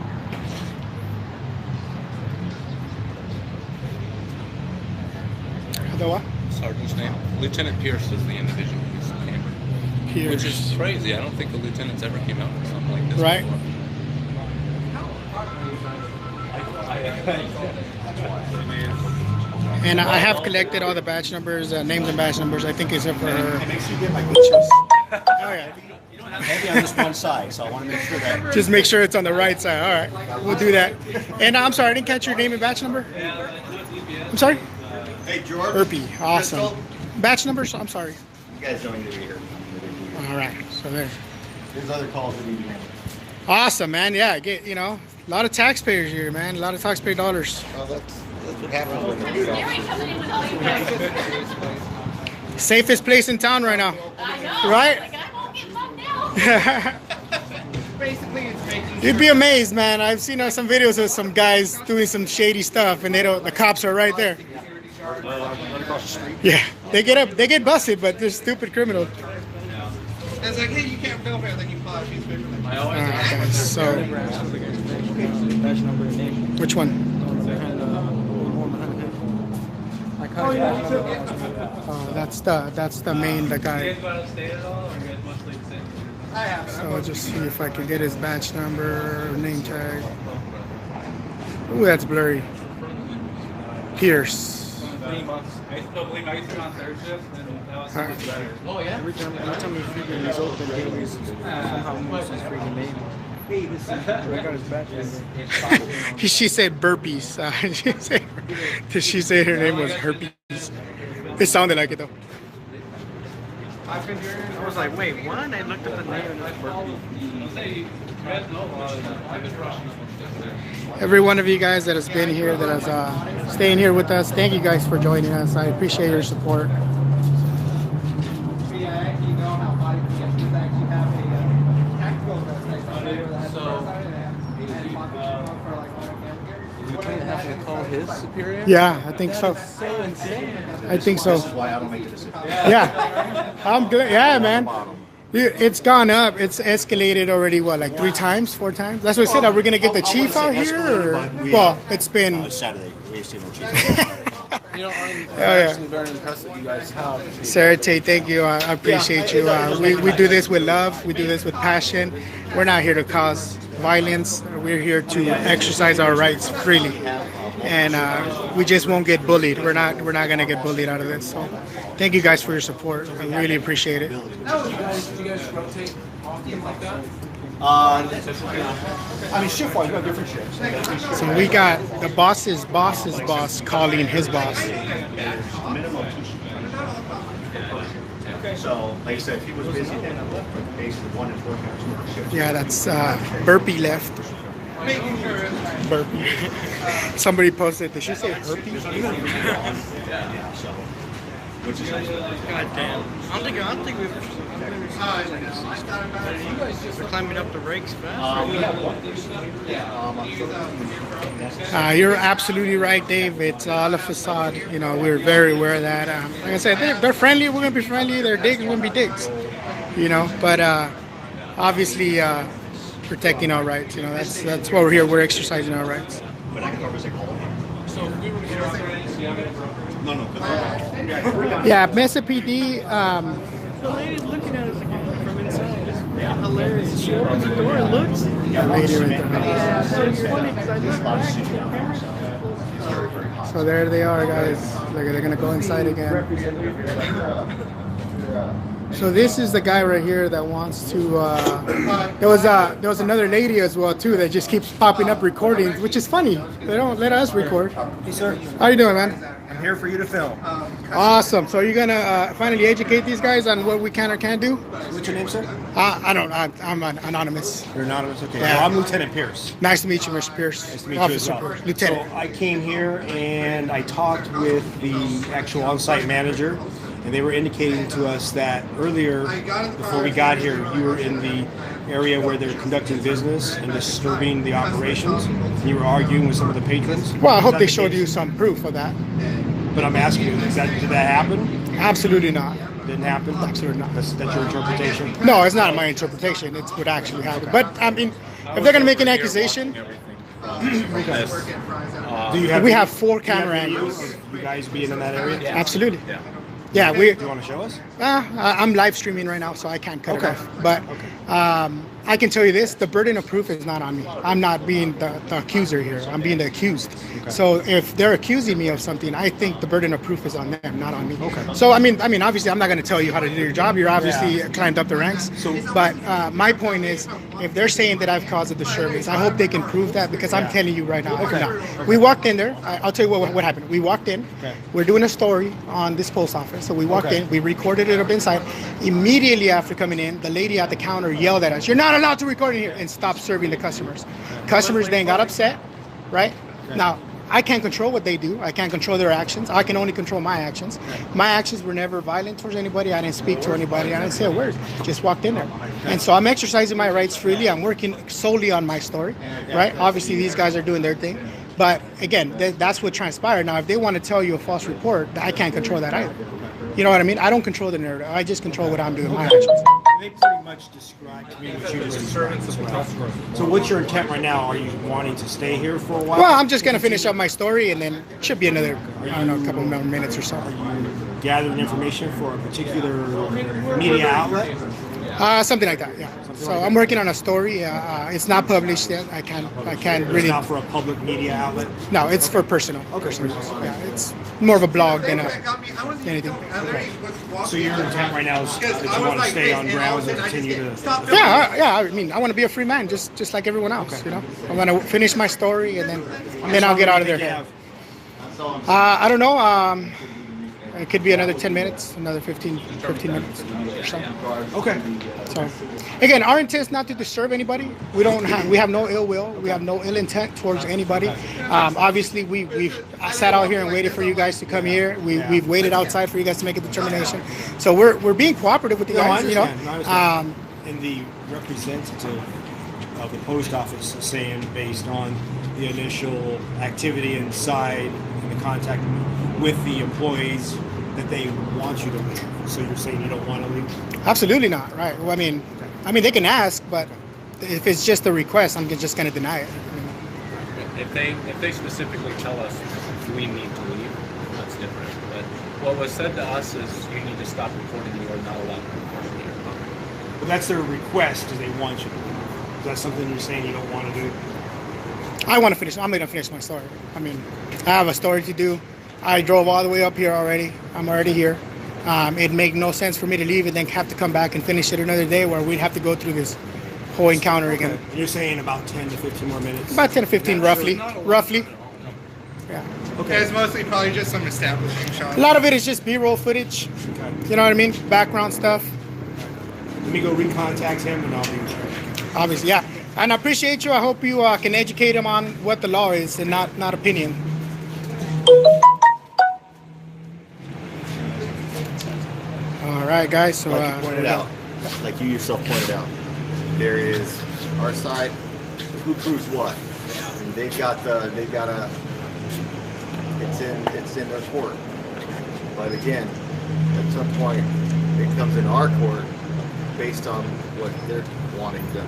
The what? Sergeant's name? Lieutenant Pierce is the individual who's came. Here. Which is crazy. I don't think the lieutenants ever came out with something like this Right. before. And I have collected all the badge numbers, names and badge numbers. I think except for her. Oh yeah. Maybe on this one side, so I want to make sure that. Just make sure it's on the right side. All right, we'll do that. And I'm sorry, I didn't catch your name and batch number. I'm sorry. hey George, Irpy, awesome. Batch numbers. I'm sorry. you guys don't need to be here. All right, so there. There's other calls that need to be made. Awesome, man. Yeah, get a lot of taxpayers here, man. A lot of taxpayer dollars. Well, that's what happens when the good officers. Safest place in town right now. Right? Like, I won't get bugged out. Basically, it's making You'd be amazed, man. I've seen some videos of some guys doing some shady stuff, and the cops are right there. Yeah, they get busted, but they're stupid criminals. It's like, hey, you can't film here, then you pull out a piece of paper. Like, All right, guys. So, which one? That's the main guy. So I'll just see if I can get his badge number, name tag. Ooh, that's blurry. Pierce. 3 months. I still believe I used to be on third shift, and that was so much better. Oh, yeah? Every time we freaking is open, they always somehow moves his freaking name. Hey, this is I got his badge number. She said burpees. She said her name was herpes. It sounded like it though. I was like, wait, what? I looked at the name and it's Every one of you guys that has been here, that has staying here with us, thank you guys for joining us. I appreciate your support. Call his superior? Yeah, I think so. So insane. I think so. This is why I don't make the decision. Yeah, I'm good. Yeah, man. It's gone up. It's escalated already. What, like 3 times, 4 times? That's what I said. Are we gonna get the chief out here? Or? Well, it's been. Saturday. We still no You know, I'm yeah. actually very impressed that you guys have. Sarah Tate, thank you. I appreciate you. We do this with love. We do this with passion. We're not here to cause violence. We're here to exercise our rights freely, and we just won't get bullied. We're not gonna get bullied out of this. So, thank you guys for your support. I really appreciate it. Do you guys rotate often like that? I mean, shift-wise, we have different shifts. So we got the boss's boss calling his boss. Minimum 2 shifts. So, like I said, if he was busy, then I would put basically 1 and 4 shifts. Yeah, that's Burpee left. Burpee. Somebody posted, did she say herpes? Yeah, so, which is nice. God damn. I don't think we've. They're climbing up the rakes fast. We have 1. You're absolutely right, Dave. It's all a facade. You know, we're very aware of that. Like I said, they're friendly. We're gonna be friendly. They're digs. We're gonna be digs. You know, but obviously protecting our rights. You know, that's why we're here. We're exercising our rights. But I can always say, So if we were to get out there, do you have any no. Yeah, Mesa PD. The lady's looking at us again from inside. It's hilarious. She opens the door and looks. Lady right there. Yeah, so it's funny because I look back. So there they are, guys. They're gonna go inside again. So this is the guy right here that wants to. There was another lady as well too that just keeps popping up recordings, which is funny. They don't let us record. Hey, sir. How you doing, man? I'm here for you to film. Awesome. So you're gonna finally educate these guys on what we can or can't do? What's your name, sir? I don't. I'm anonymous. You're anonymous. Okay. Yeah. Well, I'm Lieutenant Pierce. Nice to meet you, Mr. Pierce. Nice to meet you as Officer well. Pierce. Lieutenant. So I came here and I talked with the actual on-site manager, and they were indicating to us that earlier, before we got here, you were in the area where they're conducting business and disturbing the operations. And you were arguing with some of the patrons. Well, I hope Is that they the showed case? you some proof of that. But I'm asking you, did that happen? Absolutely not. Didn't happen? Absolutely not. That's your interpretation? No, it's not my interpretation. It's what actually happened. But I mean, if they're gonna make an accusation, Do you have we have 4 camera videos angles. of you guys being in that area? Absolutely. Yeah, we. Do you want to show us? I'm live streaming right now, so I can't cut it off. But I can tell you this: the burden of proof is not on me. I'm not being the accuser here. I'm being the accused. So if they're accusing me of something, I think the burden of proof is on them, not on me. Okay. So I mean, obviously, I'm not going to tell you how to do your job. You're obviously climbed up the ranks. But my point is, if they're saying that I've caused a disturbance, I hope they can prove that, because I'm telling you right now. No. We walked in there. I'll tell you what happened. We walked in. Okay. We're doing a story on this post office. So we walked in. We recorded it up inside. Immediately after coming in, the lady at the counter yelled at us, "You're not allowed to record in here," and stopped serving the customers. Customers then got upset, right? Now, I can't control what they do. I can't control their actions. I can only control my actions. My actions were never violent towards anybody. I didn't speak to anybody. I didn't say a word. Just walked in there. And so I'm exercising my rights freely. I'm working solely on my story, right? Obviously, these guys are doing their thing. But again, that's what transpired. Now, if they want to tell you a false report, I can't control that either. You know what I mean? I don't control the narrative. I just control what I'm doing, my actions. They pretty much described to me what you just described. So what's your intent right now? Are you wanting to stay here for a while? Well, I'm just going to finish up my story, and then it should be another, I don't know, a couple more minutes or so. Gathering information for a particular media outlet? Something like that, yeah. So I'm working on a story. It's not published yet. I can't It's really. not for a public media outlet? No, it's for personal. Personal use. Yeah, it's more of a blog than anything. So your intent right now is that you want to stay on grounds and continue to... Yeah. I mean, I want to be a free man, just like everyone else. You know, I want to finish my story, and then I'll get out of there. I don't know. It could be another 10 minutes, another 15 minutes or so. Okay. So, again, our intent is not to disturb anybody. We have no ill will. We have no ill intent towards anybody. Obviously, we've sat out here and waited for you guys to come here. We've waited outside for you guys to make a determination. So we're being cooperative with you guys. I understand. And the representative of the post office is saying, based on the initial activity inside and the contact with the employees, that they want you to leave. So you're saying you don't want to leave? Absolutely not. Right. Well, I mean, they can ask, but if it's just a request, I'm just going to deny it. If they specifically tell us we need to leave, that's different. But what was said to us is you need to stop recording. You are not allowed to record in your company. Well, that's their request, is they want you to leave. Is that something you're saying you don't want to do? I want to finish. I'm going to finish my story. I mean, I have a story to do. I drove all the way up here already. I'm already here. It'd make no sense for me to leave and then have to come back and finish it another day where we'd have to go through this whole encounter again. And you're saying about 10 to 15 more minutes? About 10 to 15, roughly. Yeah. Okay. It's mostly probably just some establishing shots. A lot of it is just B-roll footage. Okay. You know what I mean? Background stuff. Let me go recontact him and I'll be in charge. Obviously, yeah. And I appreciate you. I hope you can educate him on what the law is and not opinion. All right, guys. So Like you pointed out, like you yourself pointed out, there is our side. Who proves what? And they've got a. It's in their court. But again, at some point, it comes in our court based on what they're wanting done.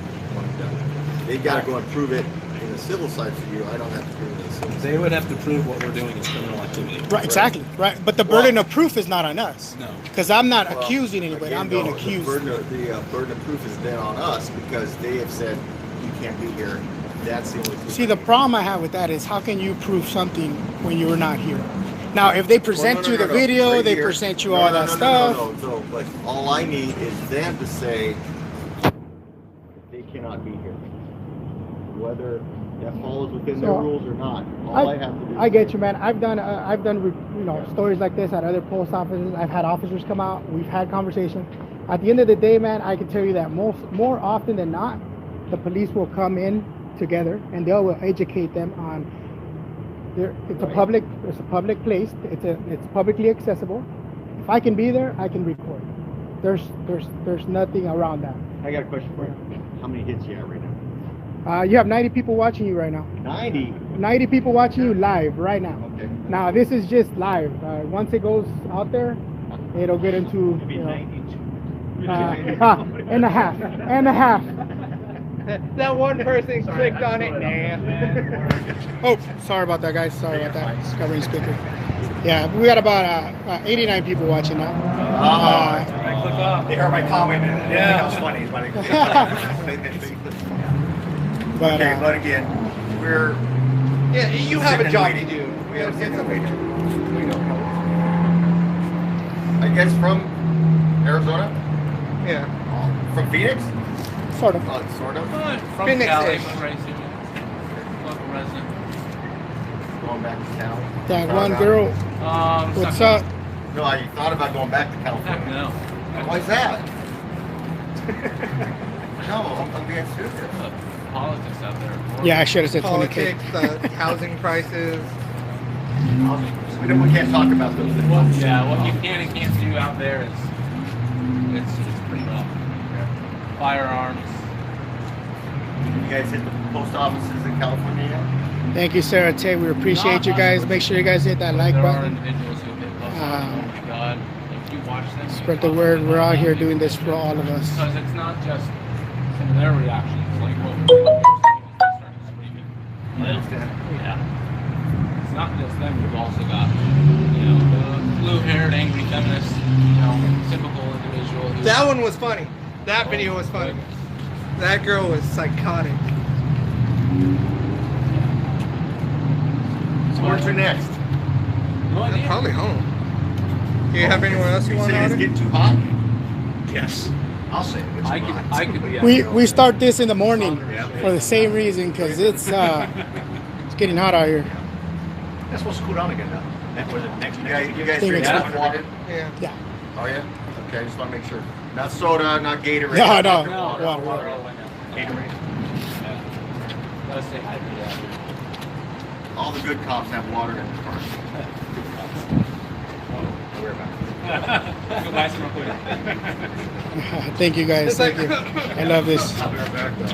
They've got to go and prove it in the civil side for you. I don't have to prove it in the civil side. They would have to prove what we're doing is criminal activity. Right, exactly. Right, but the burden of proof is not on us. No. Because I'm not accusing anybody. I'm being accused. The burden of proof has been on us because they have said you can't be here. That's the only proof. See, the problem I have with that is how can you prove something when you were not here? Now, if they present you the video, Right they here. present you all that stuff. No. But all I need is them to say they cannot be here. Whether that falls within their rules or not. All I have to do. I get you, man. I've done stories like this at other post offices. I've had officers come out. We've had conversations. At the end of the day, man, I can tell you that more often than not, the police will come in together and they will educate them on. It's a public place. It's publicly accessible. If I can be there, I can record. There's nothing around that. I got a question for you. How many hits you have right now? You have 90 people watching you right now. 90? 90 people watching you live right now. Okay. Now this is just live. Once it goes out there, it'll get into and a half. That one person clicked on it. Nah. Oh, sorry about that, guys. Sorry about that. It's covering speaker. Yeah, we got about 89 people watching now. They heard my comment and that was funny. But, but again, we're you have a job to do. We have to get something. We don't know. I guess from Arizona? Yeah. From Phoenix? sort of. Sort of. From Phoenix Cali, ish. but raised here. Local resident. Going back to town. That one girl. What's up? No, I thought about going back to Heck California. no. Why's that? No, I'm being serious. Politics out there. Yeah, I should have said 20K. Politics, housing prices. We can't talk about those things. What you can and can't do out there is it's pretty rough. Firearms. You guys hit the post offices in California yet? Thank you, Sarah Tay. We appreciate you guys. Make sure you guys hit that like There are button. individuals who hit post offices. Oh my God. If you watch them, Spread the word. We're out here doing this for all of us. Because it's not just some of their reactions. Like what we're doing here, they start screaming. I understand. Yeah. It's not just them. We've also got, the blue-haired, angry feminist, typical individual. Who, That one was funny. That video was funny. That girl was psychotic. So where's your next? No idea. Probably home. Do you have anywhere else you want say to it's order? getting too hot? Yes. I'll say it's I too could, hot. I could be out We start this in the morning for the same reason because it's getting hot out here. That's supposed to cool down again now. Was it next? You guys Think drink it's enough water? Yeah. Yeah. Are you? Okay, I just want to make sure. Not soda, not Gatorade. No, not no. water. Water. Gatorade. Let's say hi to that. All the good cops have water in the car. Go buy some real quick. Thank you guys. Thank you. I love this. I'll be right back though.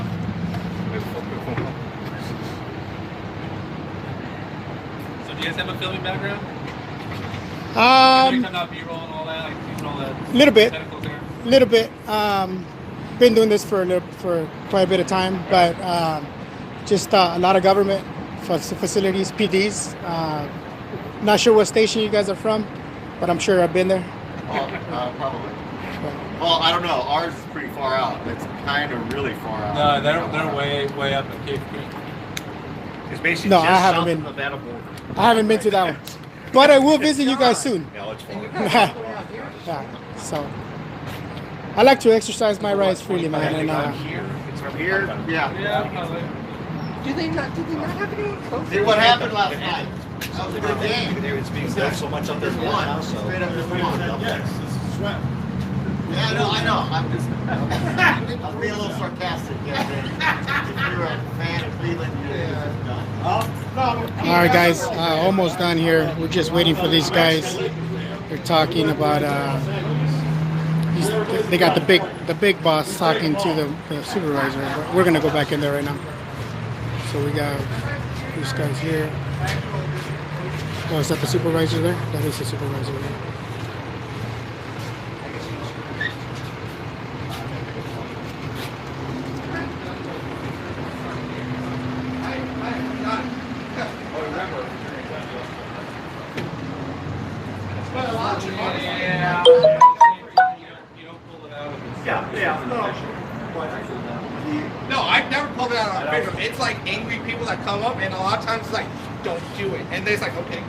So do you guys have a filming background? Come out B-roll and all that, like using all that Little bit. technicals there? Little bit. Been doing this for quite a bit of time, but just a lot of government facilities, PDs. Not sure what station you guys are from, but I'm sure I've been there. Probably. Well, I don't know. Ours is pretty far out. It's kind of really far out. No, they're way up in Cape Creek. It's basically No, just I haven't south been. of the Nevada border. I haven't been to that one, but I will visit you guys soon. No, it's far. Yeah, so I like to exercise my rights freely, man. And It's from here. Yeah. Do they not have any close? See what happened last night? That was a good game. It's being done so much up there now, so. Straight up just won. Yeah, I know. I'm just. I'm being a little sarcastic. Yeah, if you're a fan of Cleveland, you're done. all right, guys, almost done here. We're just waiting for these guys. They're talking about. They got the big boss talking to the supervisor. But we're gonna go back in there right now. So we got these guys here. Oh, is that the supervisor there? That is the supervisor there. No, I've never pulled it out on video. It's like angry people that come up, and a lot of times it's like, don't do it. And they're like, okay.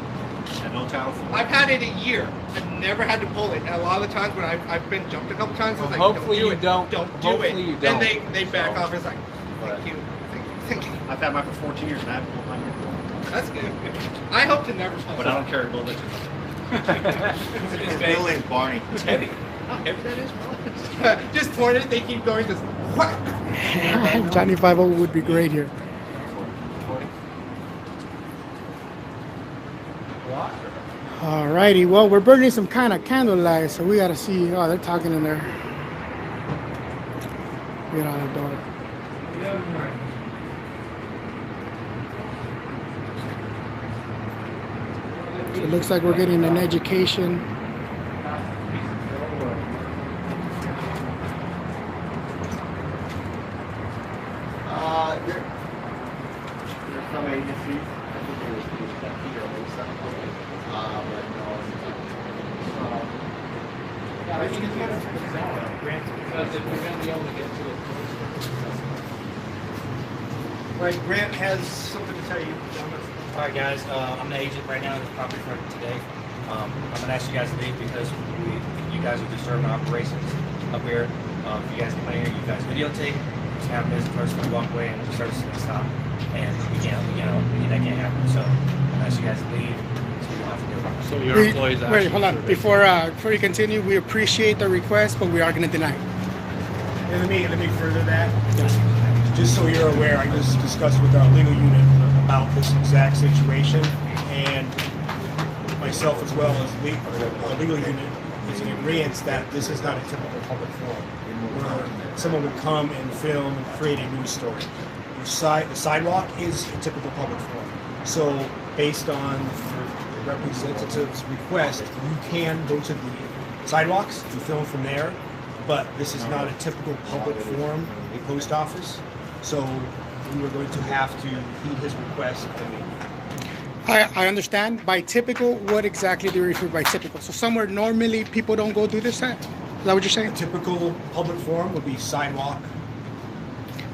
I've had it a year. I've never had to pull it. And a lot of the times when I've been jumped a couple times, it's like, hopefully you don't do hopefully it. you And don't. they back off. It's like, thank you. Thank you. I've had mine for 14 years and I haven't pulled mine yet. That's good. I hope to never pull But I don't care to build it. It's big. Billy and Barney. It's heavy. How heavy that is, bro? Just point it, they keep going, just whack. Johnny 50 would be great here. Alrighty, well, we're burning some kind of candlelight, so we gotta see. Oh, they're talking in there. Get out the door. So it looks like we're getting an education. There's some agencies. I think it was Kentucky or Mesa. Right, Grant has something to tell you, gentlemen. All right, guys. I'm the agent right now in the property for today. I'm gonna ask you guys to leave because you guys are disturbing operations up here. If you guys come in here, you guys videotape. Just have a business person walk away and the service is gonna stop. And we can't, that can't happen. So I'm gonna ask you guys to leave. So we don't have to do it. So your employees Wait, hold on. Before you continue, we appreciate the request, but we are gonna deny. And let me further that. Just so you're aware, I just discussed with our legal unit about this exact situation, and myself as well as our legal unit is in agreement that this is not a typical public forum where someone would come and film and create a news story. The sidewalk is a typical public forum. So based on the representative's request, you can go to the sidewalks and film from there, but this is not a typical public forum, a post office. So we were going to have to heed his request. I understand. By typical, what exactly do you refer by typical? So somewhere normally people don't go do this at? Is that what you're saying? A typical public forum would be sidewalk.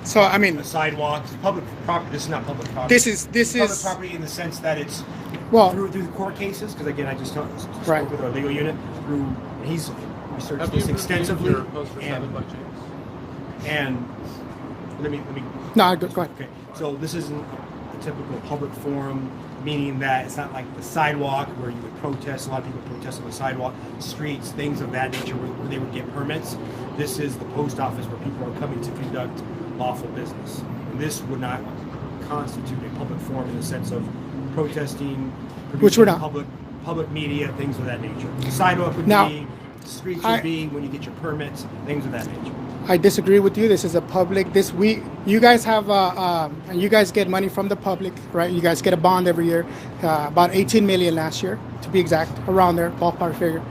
So I mean, A sidewalk, public property. This is not public property. this is public property in the sense that it's well, through the court cases. Because again, I just spoke Right. with our legal unit. He's researched Have you this extensively. your post for 7 by chance? And let me. no, go ahead. Okay, so this isn't a typical public forum meaning that it's not like the sidewalk where you would protest. A lot of people protest on the sidewalk, streets, things of that nature where they would get permits. This is the post office where people are coming to conduct lawful business. And this would not constitute a public forum in the sense of protesting, Which we're not. public media, things of that nature. The sidewalk would Now, be, streets would be when you get your permits, things of that nature. I disagree with you. This is a public. You guys have, and you guys get money from the public, right? You guys get a bond every year, about 18 million last year, to be exact, around there, ballpark figure.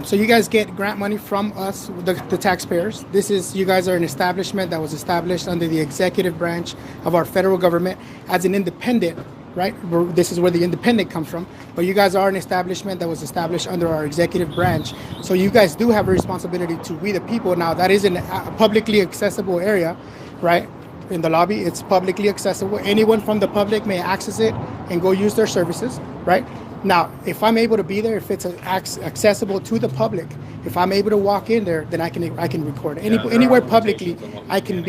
So you guys get grant money from us, the taxpayers. You guys are an establishment that was established under the executive branch of our federal government as an independent, right? This is where the independent comes from. But you guys are an establishment that was established under our executive branch. So you guys do have a responsibility to we the people. Now, that is in a publicly accessible area, right? In the lobby, it's publicly accessible. Anyone from the public may access it and go use their services, right? Now, if I'm able to be there, if it's accessible to the public, if I'm able to walk in there, then I can record. Anywhere publicly I can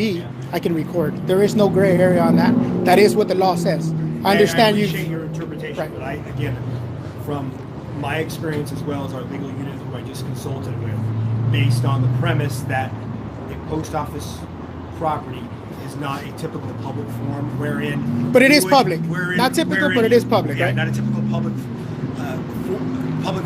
record. There is no gray area on that. That is what the law says. I understand I appreciate your interpretation, right. But again, from my experience as well as our legal unit who I just consulted with, based on the premise that a post office property is not a typical public forum wherein... But it is public. Not typical, but it is public, yeah, right? Not a typical public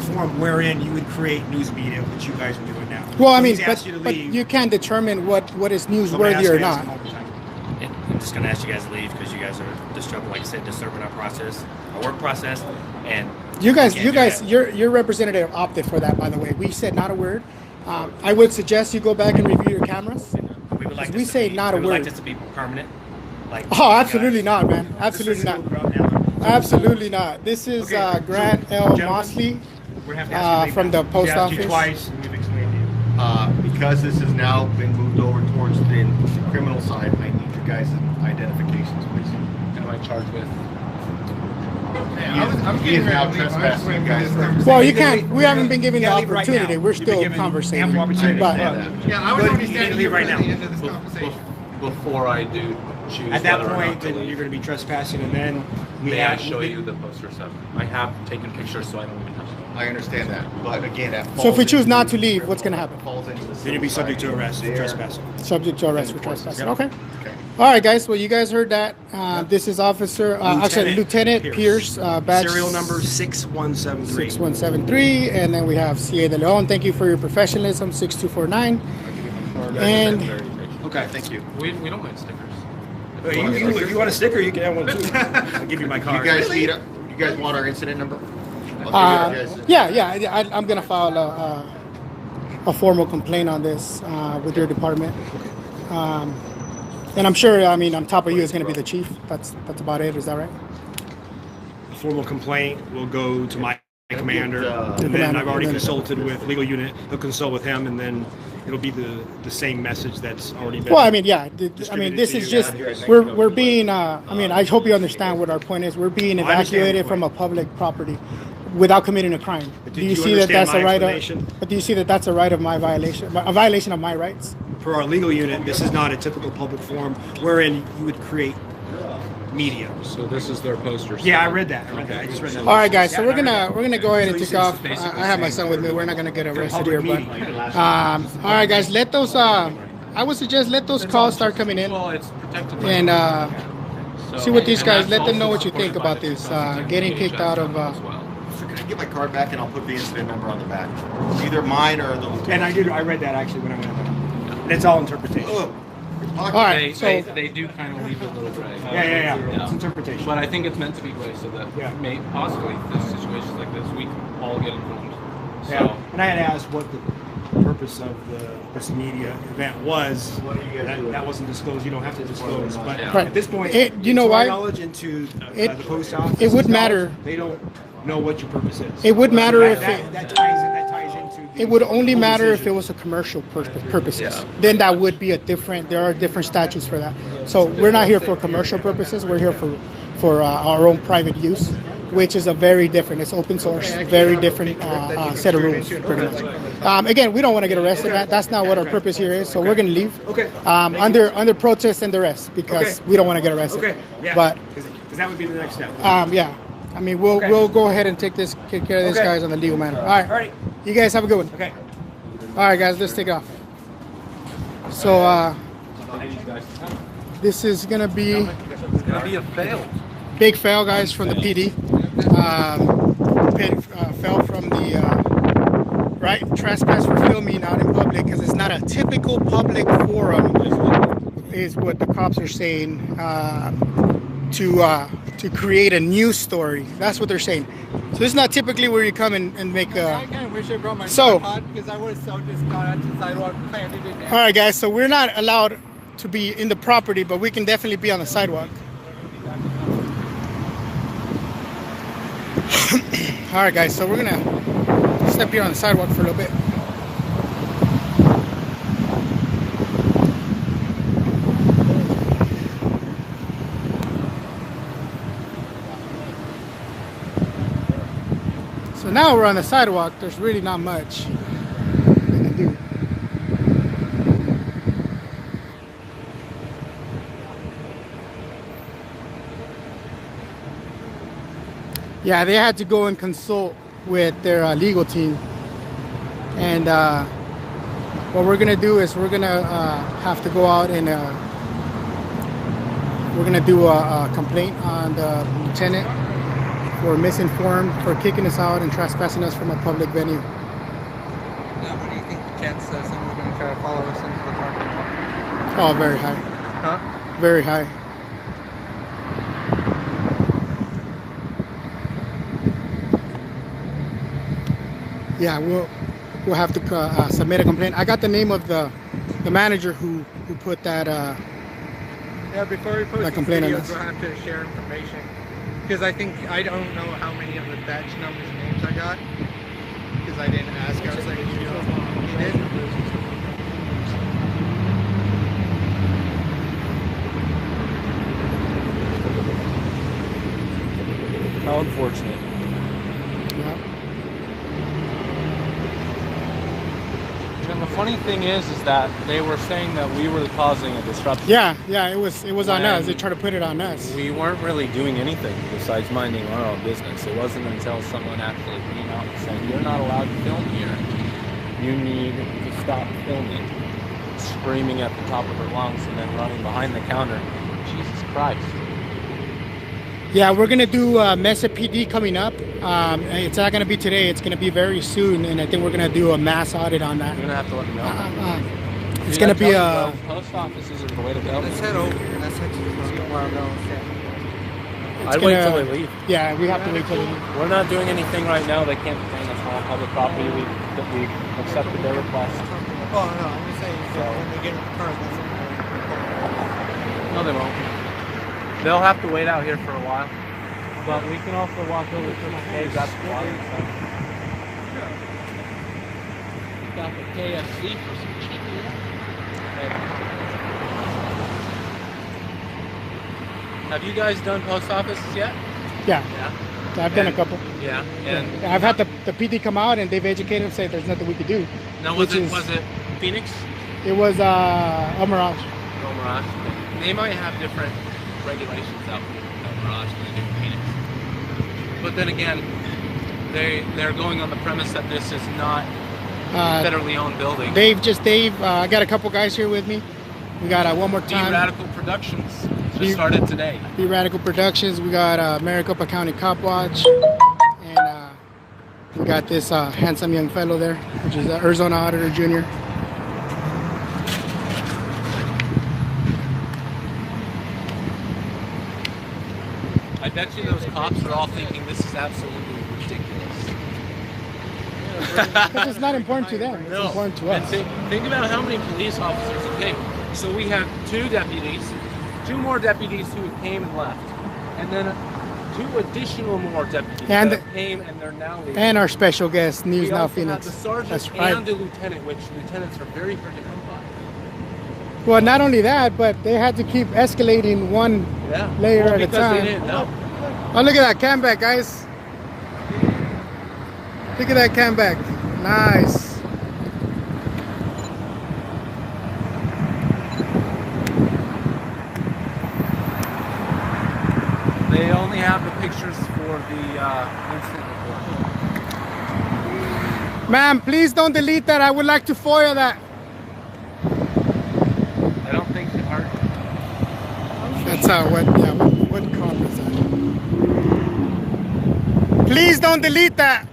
forum wherein you would create news media, which you guys are doing now. Well, I mean, but you can't determine what is newsworthy or not. I'm just going to ask you guys to leave because you guys are disturbing, like I said, disturbing our process, our work process, and your representative opted for that, by the way. We said not a word. I would suggest you go back and review your cameras. We say not a word. We would like this to be permanent. Oh, absolutely not, man. Absolutely not. Absolutely not. This is Grant L. Mosley from the post office. Twice, and we've explained to you. Because this has now been moved over towards the criminal side, I need your guys' identifications, please. Am I charged with? He is now trespassing, you guys. Well, you can't. We haven't been given the opportunity. We're still conversating. But Yeah, I would only stand here right now. at the end of this conversation. Before I do choose At that whether or point, not to then leave. you're going to be trespassing, and then May I show you the poster stuff? I have taken pictures, so I don't even have to. I understand that, but again, that so if we falls choose into- not to leave, what's going to happen? falls into the then you'll be civil subject to side arrest for there. trespassing. Subject to arrest for trespassing. Okay. Okay. All right, guys. Well, you guys heard that. This is Officer, Lieutenant Pierce, badge Serial number 6173. 6173, and then we have CA De Leon. Thank you for your professionalism. 6249. And Okay, thank you. We don't mind stickers. If you want a sticker, you can have one too. I'll give you my You card. you guys want our incident number? I'll give you guys- yeah, I'm gonna file a formal complaint on this with your department. And I'm sure, I mean, on top of you is gonna be the chief. That's about it. Is that right? A formal complaint will go to my commander, and then commander, I've already and then- consulted with legal unit. They'll consult with him, and then it'll be the same message that's already been. Well, I mean, yeah. I mean, this is just we're being. I mean, I hope you understand what our point is. We're being I understand evacuated your from a point. public property without committing a crime. But Do did you you see that understand that's a my right explanation? But do you see that that's a right of my violation, a violation of my rights? For our legal unit, this is not a typical public forum wherein you would create media. So this is their poster. Yeah, I read that. I just read that. All right, guys. So we're gonna go ahead and So take this off. is basically I have my saying- son with me. We're not gonna get arrested Public here, but meeting. all right, guys. Let those. I would suggest let those calls start coming in, Well, it's protected. by and law. So- see what these and guys. that's Let them know also what you think supported by about the this. 2010 Getting kicked out of. as well. So can I get my card back and I'll put the incident number on the back? Either mine or the lieutenant. And I read that actually when I went there. And it's all interpretation. Ugh. All right. They do kind of leave it a little gray. Yeah. It's interpretation. But I think it's meant to be gray so that may possibly in situations like this we can all get informed. So Yeah. And I had asked what the purpose of this media event was. That wasn't disclosed. You don't have to disclose. But Right. at this point, You know to our why? knowledge into It- the post office. it would matter. They don't know what your purpose is. It would matter if that ties into. it would only whole matter if decision. it was a commercial purposes. Then that would be there are different statutes for that. So we're not here for commercial purposes. We're here for our own private use, which is a very different. It's open source, very different set of rules. Pretty much. Again, we don't want to get arrested. That's not what our purpose here is. So we're going to leave. Okay. Under protest and duress because we don't want to get arrested. Okay. Yeah. But because that would be the next step. yeah. I mean, we'll go ahead and take care of this, guys, on the legal matter. All right. All right. You guys have a good one. Okay. All right, guys, let's take it off. So, this is gonna be It's gonna be a fail. big fail, guys, from the PD. Fell from the trespass for filming out in public because it's not a typical public forum, is what the cops are saying, to create a news story. That's what they're saying. So this is not typically where you come and make a... I kind of wish I brought my So- tripod because I would have so just gone out to the sidewalk, planted it down. All right, guys, so we're not allowed to be in the property, but we can definitely be on the sidewalk. All right, guys, so we're gonna step here on the sidewalk for a little bit. So now we're on the sidewalk. There's really not much we can do. Yeah, they had to go and consult with their legal team. And what we're gonna do is we're gonna have to go out and we're gonna do a complaint on the lieutenant for misinformed, for kicking us out and trespassing us from a public venue. Now, what do you think the chance that someone's going to try to follow us into the parking lot? Oh, very high. Huh? Very high. Yeah, we'll have to submit a complaint. I got the name of the manager who put that Yeah, before we post that these complaint on videos, us. we'll have to share information. Because I don't know how many of the batch numbers names I got. Because I didn't ask. I was like, you did? How unfortunate. Yeah. And the funny thing is that they were saying that we were causing a disruption. Yeah, it was on us. They And tried to put it on us. we weren't really doing anything besides minding our own business. It wasn't until someone actually came out and said, "You're not allowed to film here. You need to stop filming," screaming at the top of her lungs and then running behind the counter. Jesus Christ. Yeah, we're gonna do Mesa PD coming up. It's not gonna be today. It's gonna be very soon, and I think we're gonna do a mass audit on that. You're gonna have to let me know. It's gonna be a post offices are the way to go. Let's head over. Let's head to the where I'm going. I'd wait till they leave. Yeah, we have to wait till they leave. We're not doing anything right now. They can't detain us on public property. We accepted their request. Oh, no, I'm just saying, when they get in the car, that's No, they won't. They'll have to wait out here for a while. But we can also walk over to the cave. That's the water stuff. Got the KFC for some chicken. Have you guys done post offices yet? Yeah, Yeah. I've done a couple. Yeah. And I've had the PD come out and they've educated and say there's nothing we could do. now which was it Phoenix? It was a Mirage. Oh, Mirage. They might have different regulations out at Mirage than they do in Phoenix. But then again, they're going on the premise that this is not a federally owned building. I got a couple guys here with me. We got one more time. Radical Productions just started today. Be Radical Productions. We got Maricopa County Copwatch, and we got this handsome young fellow there, which is Arizona Auditor Jr. I bet you those cops are all thinking this is absolutely ridiculous. Because it's not important to them. It's important to us. And think about how many police officers it came. So we have two more deputies who came and left, and then two additional more deputies that came and they're now leaving. And our special guest, News We Now also Phoenix. have the sergeant That's right. and the lieutenant, which lieutenants are very hard to come by. Well, not only that, but they had to keep escalating one layer at a Because time. they didn't know. Oh, look at that camelback, guys. Look at that camelback. Nice. They only have the pictures for for the incident report. Ma'am, please don't delete that. I would like to FOIA that. I don't think it hurt. That's what comp is that? Please don't delete that.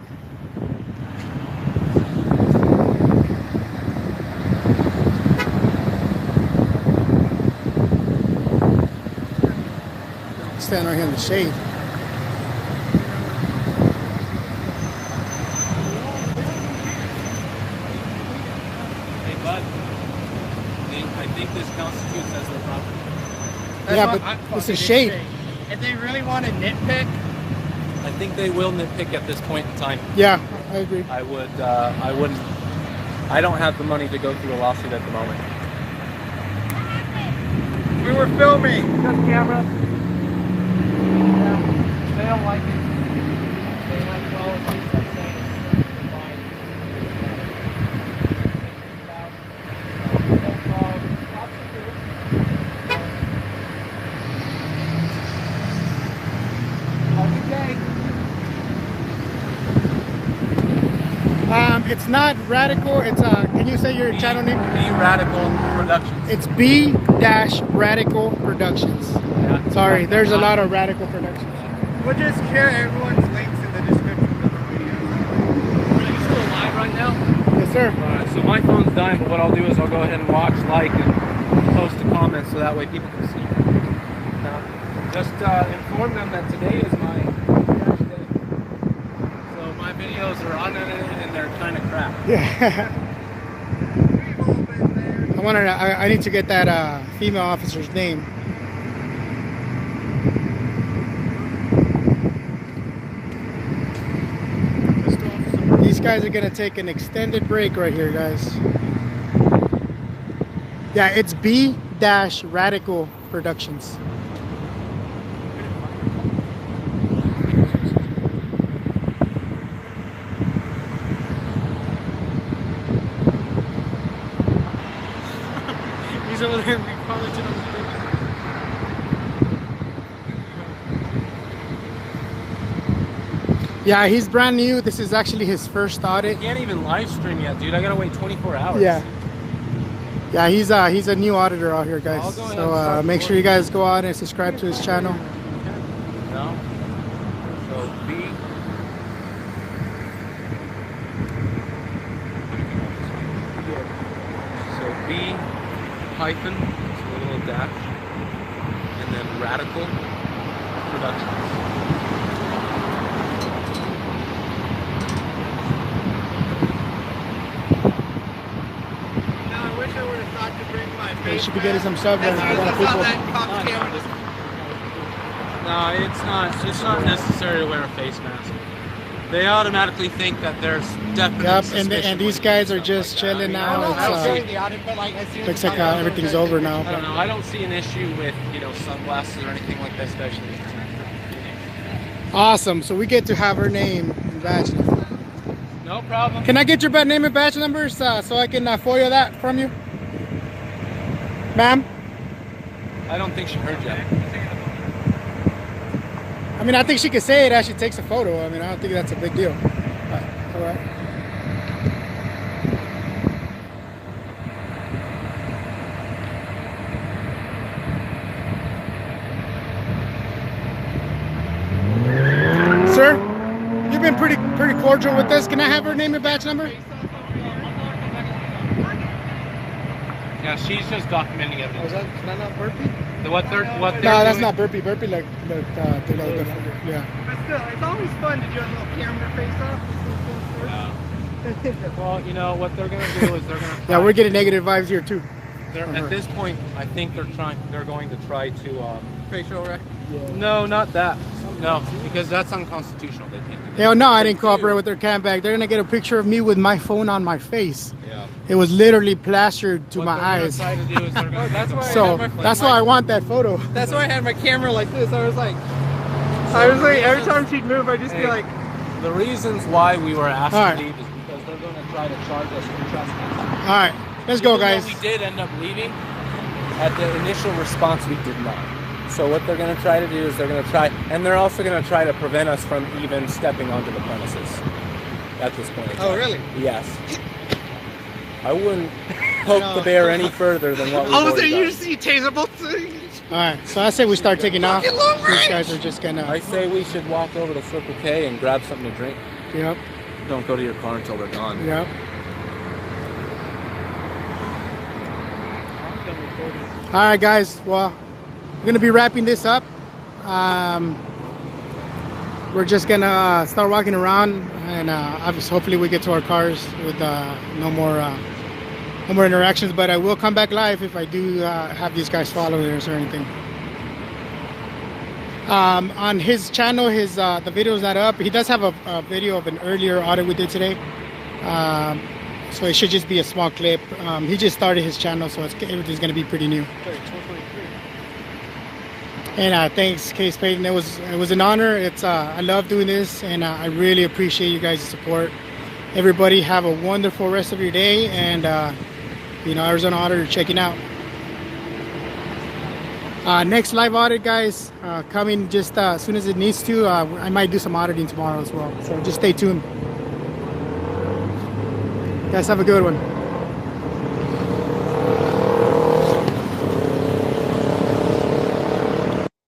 Stand right here in the shade. Hey, bud. I think this constitutes as their property. Yeah, but this is shade. If they really want to nitpick, I think they will nitpick at this point in time. Yeah, I agree. I wouldn't. I don't have the money to go through a lawsuit at the moment. we were filming. Just camera. Yeah, they don't like it. They like, well, at least I'm saying it's fine. It's not Radical. It's can you say your channel name? B Radical Productions. It's B-Radical Productions. Yeah. Sorry, there's a lot of Radical Productions. We'll just share everyone's links in the description of the video. Are you still live right now? Yes, sir. Alright, so my phone's dying, but what I'll do is I'll go ahead and watch, like, and post a comment so that way people can see. Just inform them that today is my cash day. So my videos are unedited and they're kind of crap. Yeah. I need to get that female officer's name. These guys are gonna take an extended break right here, guys. Yeah, it's B-Radical Productions. He's over there in college. Yeah, he's brand new. This is actually his first audit. I can't even live stream yet, dude. I gotta wait 24 hours. Yeah. Yeah, he's a new auditor out here, guys. So make sure you guys go out and subscribe to his channel. No. So B. So B hyphen, so a little dash, and then Radical Productions. They should be getting some stuff. No, it's not necessary to wear a face mask. They automatically think that there's definitely Yep, and these guys are just chilling now. Looks like everything's over now. I don't know. I don't see an issue with sunglasses or anything like that, especially. Awesome. So we get to have her name and badge number. No problem. Can I get your name and badge numbers so I can FOIA that from you, ma'am? I don't think she heard you. I mean, I think she could say it as she takes a photo. I mean, I don't think that's a big deal. All right. Sir, you've been pretty cordial with this. Can I have her name and badge number? Yeah, she's just documenting everything. Was that not burpee? What they're No, that's not burpee. Burpee yeah. But still, it's always fun to do a little camera face off. Well, what they're gonna do is they're gonna. Yeah, we're getting negative vibes here too. At this point, I think they're going to try to. Facial rec. No, not that. No, because that's unconstitutional. They can't do that. Hell no, I didn't cooperate with their campback. They're gonna get a picture of me with my phone on my face. Yeah. It was literally plastered to my eyes. That's why I want that photo. That's why I had my camera like this. I was like, every time she'd move, I'd just be like. The reasons why we were asked All right. to leave is because they're going to try to charge us for trespassing. All right, let's go, guys. We did end up leaving. At the initial response, we did not. So what they're going to try to do is they're also going to try to prevent us from even stepping onto the premises at this point in time. Oh, really? Yes. I wouldn't poke the bear any further than what we've already done. You see taserable things. All right, so I say we start taking off. These guys are just gonna. I say we should walk over to Circle K and grab something to drink. Yep. Don't go to your car until they're gone. Yep. All right, guys. Well, we're gonna be wrapping this up. We're just gonna start walking around, and obviously, hopefully, we get to our cars with no more interactions. But I will come back live if I do have these guys following us or anything. On his channel, the video is not up. He does have a video of an earlier audit we did today. So it should just be a small clip. He just started his channel, so everything's gonna be pretty new. And thanks, Case Payton. It was an honor. I love doing this, and I really appreciate you guys' support. Everybody have a wonderful rest of your day, and Arizona Auditor checking out. Next live audit, guys, coming just as soon as it needs to. I might do some auditing tomorrow as well, so just stay tuned. Guys, have a good one.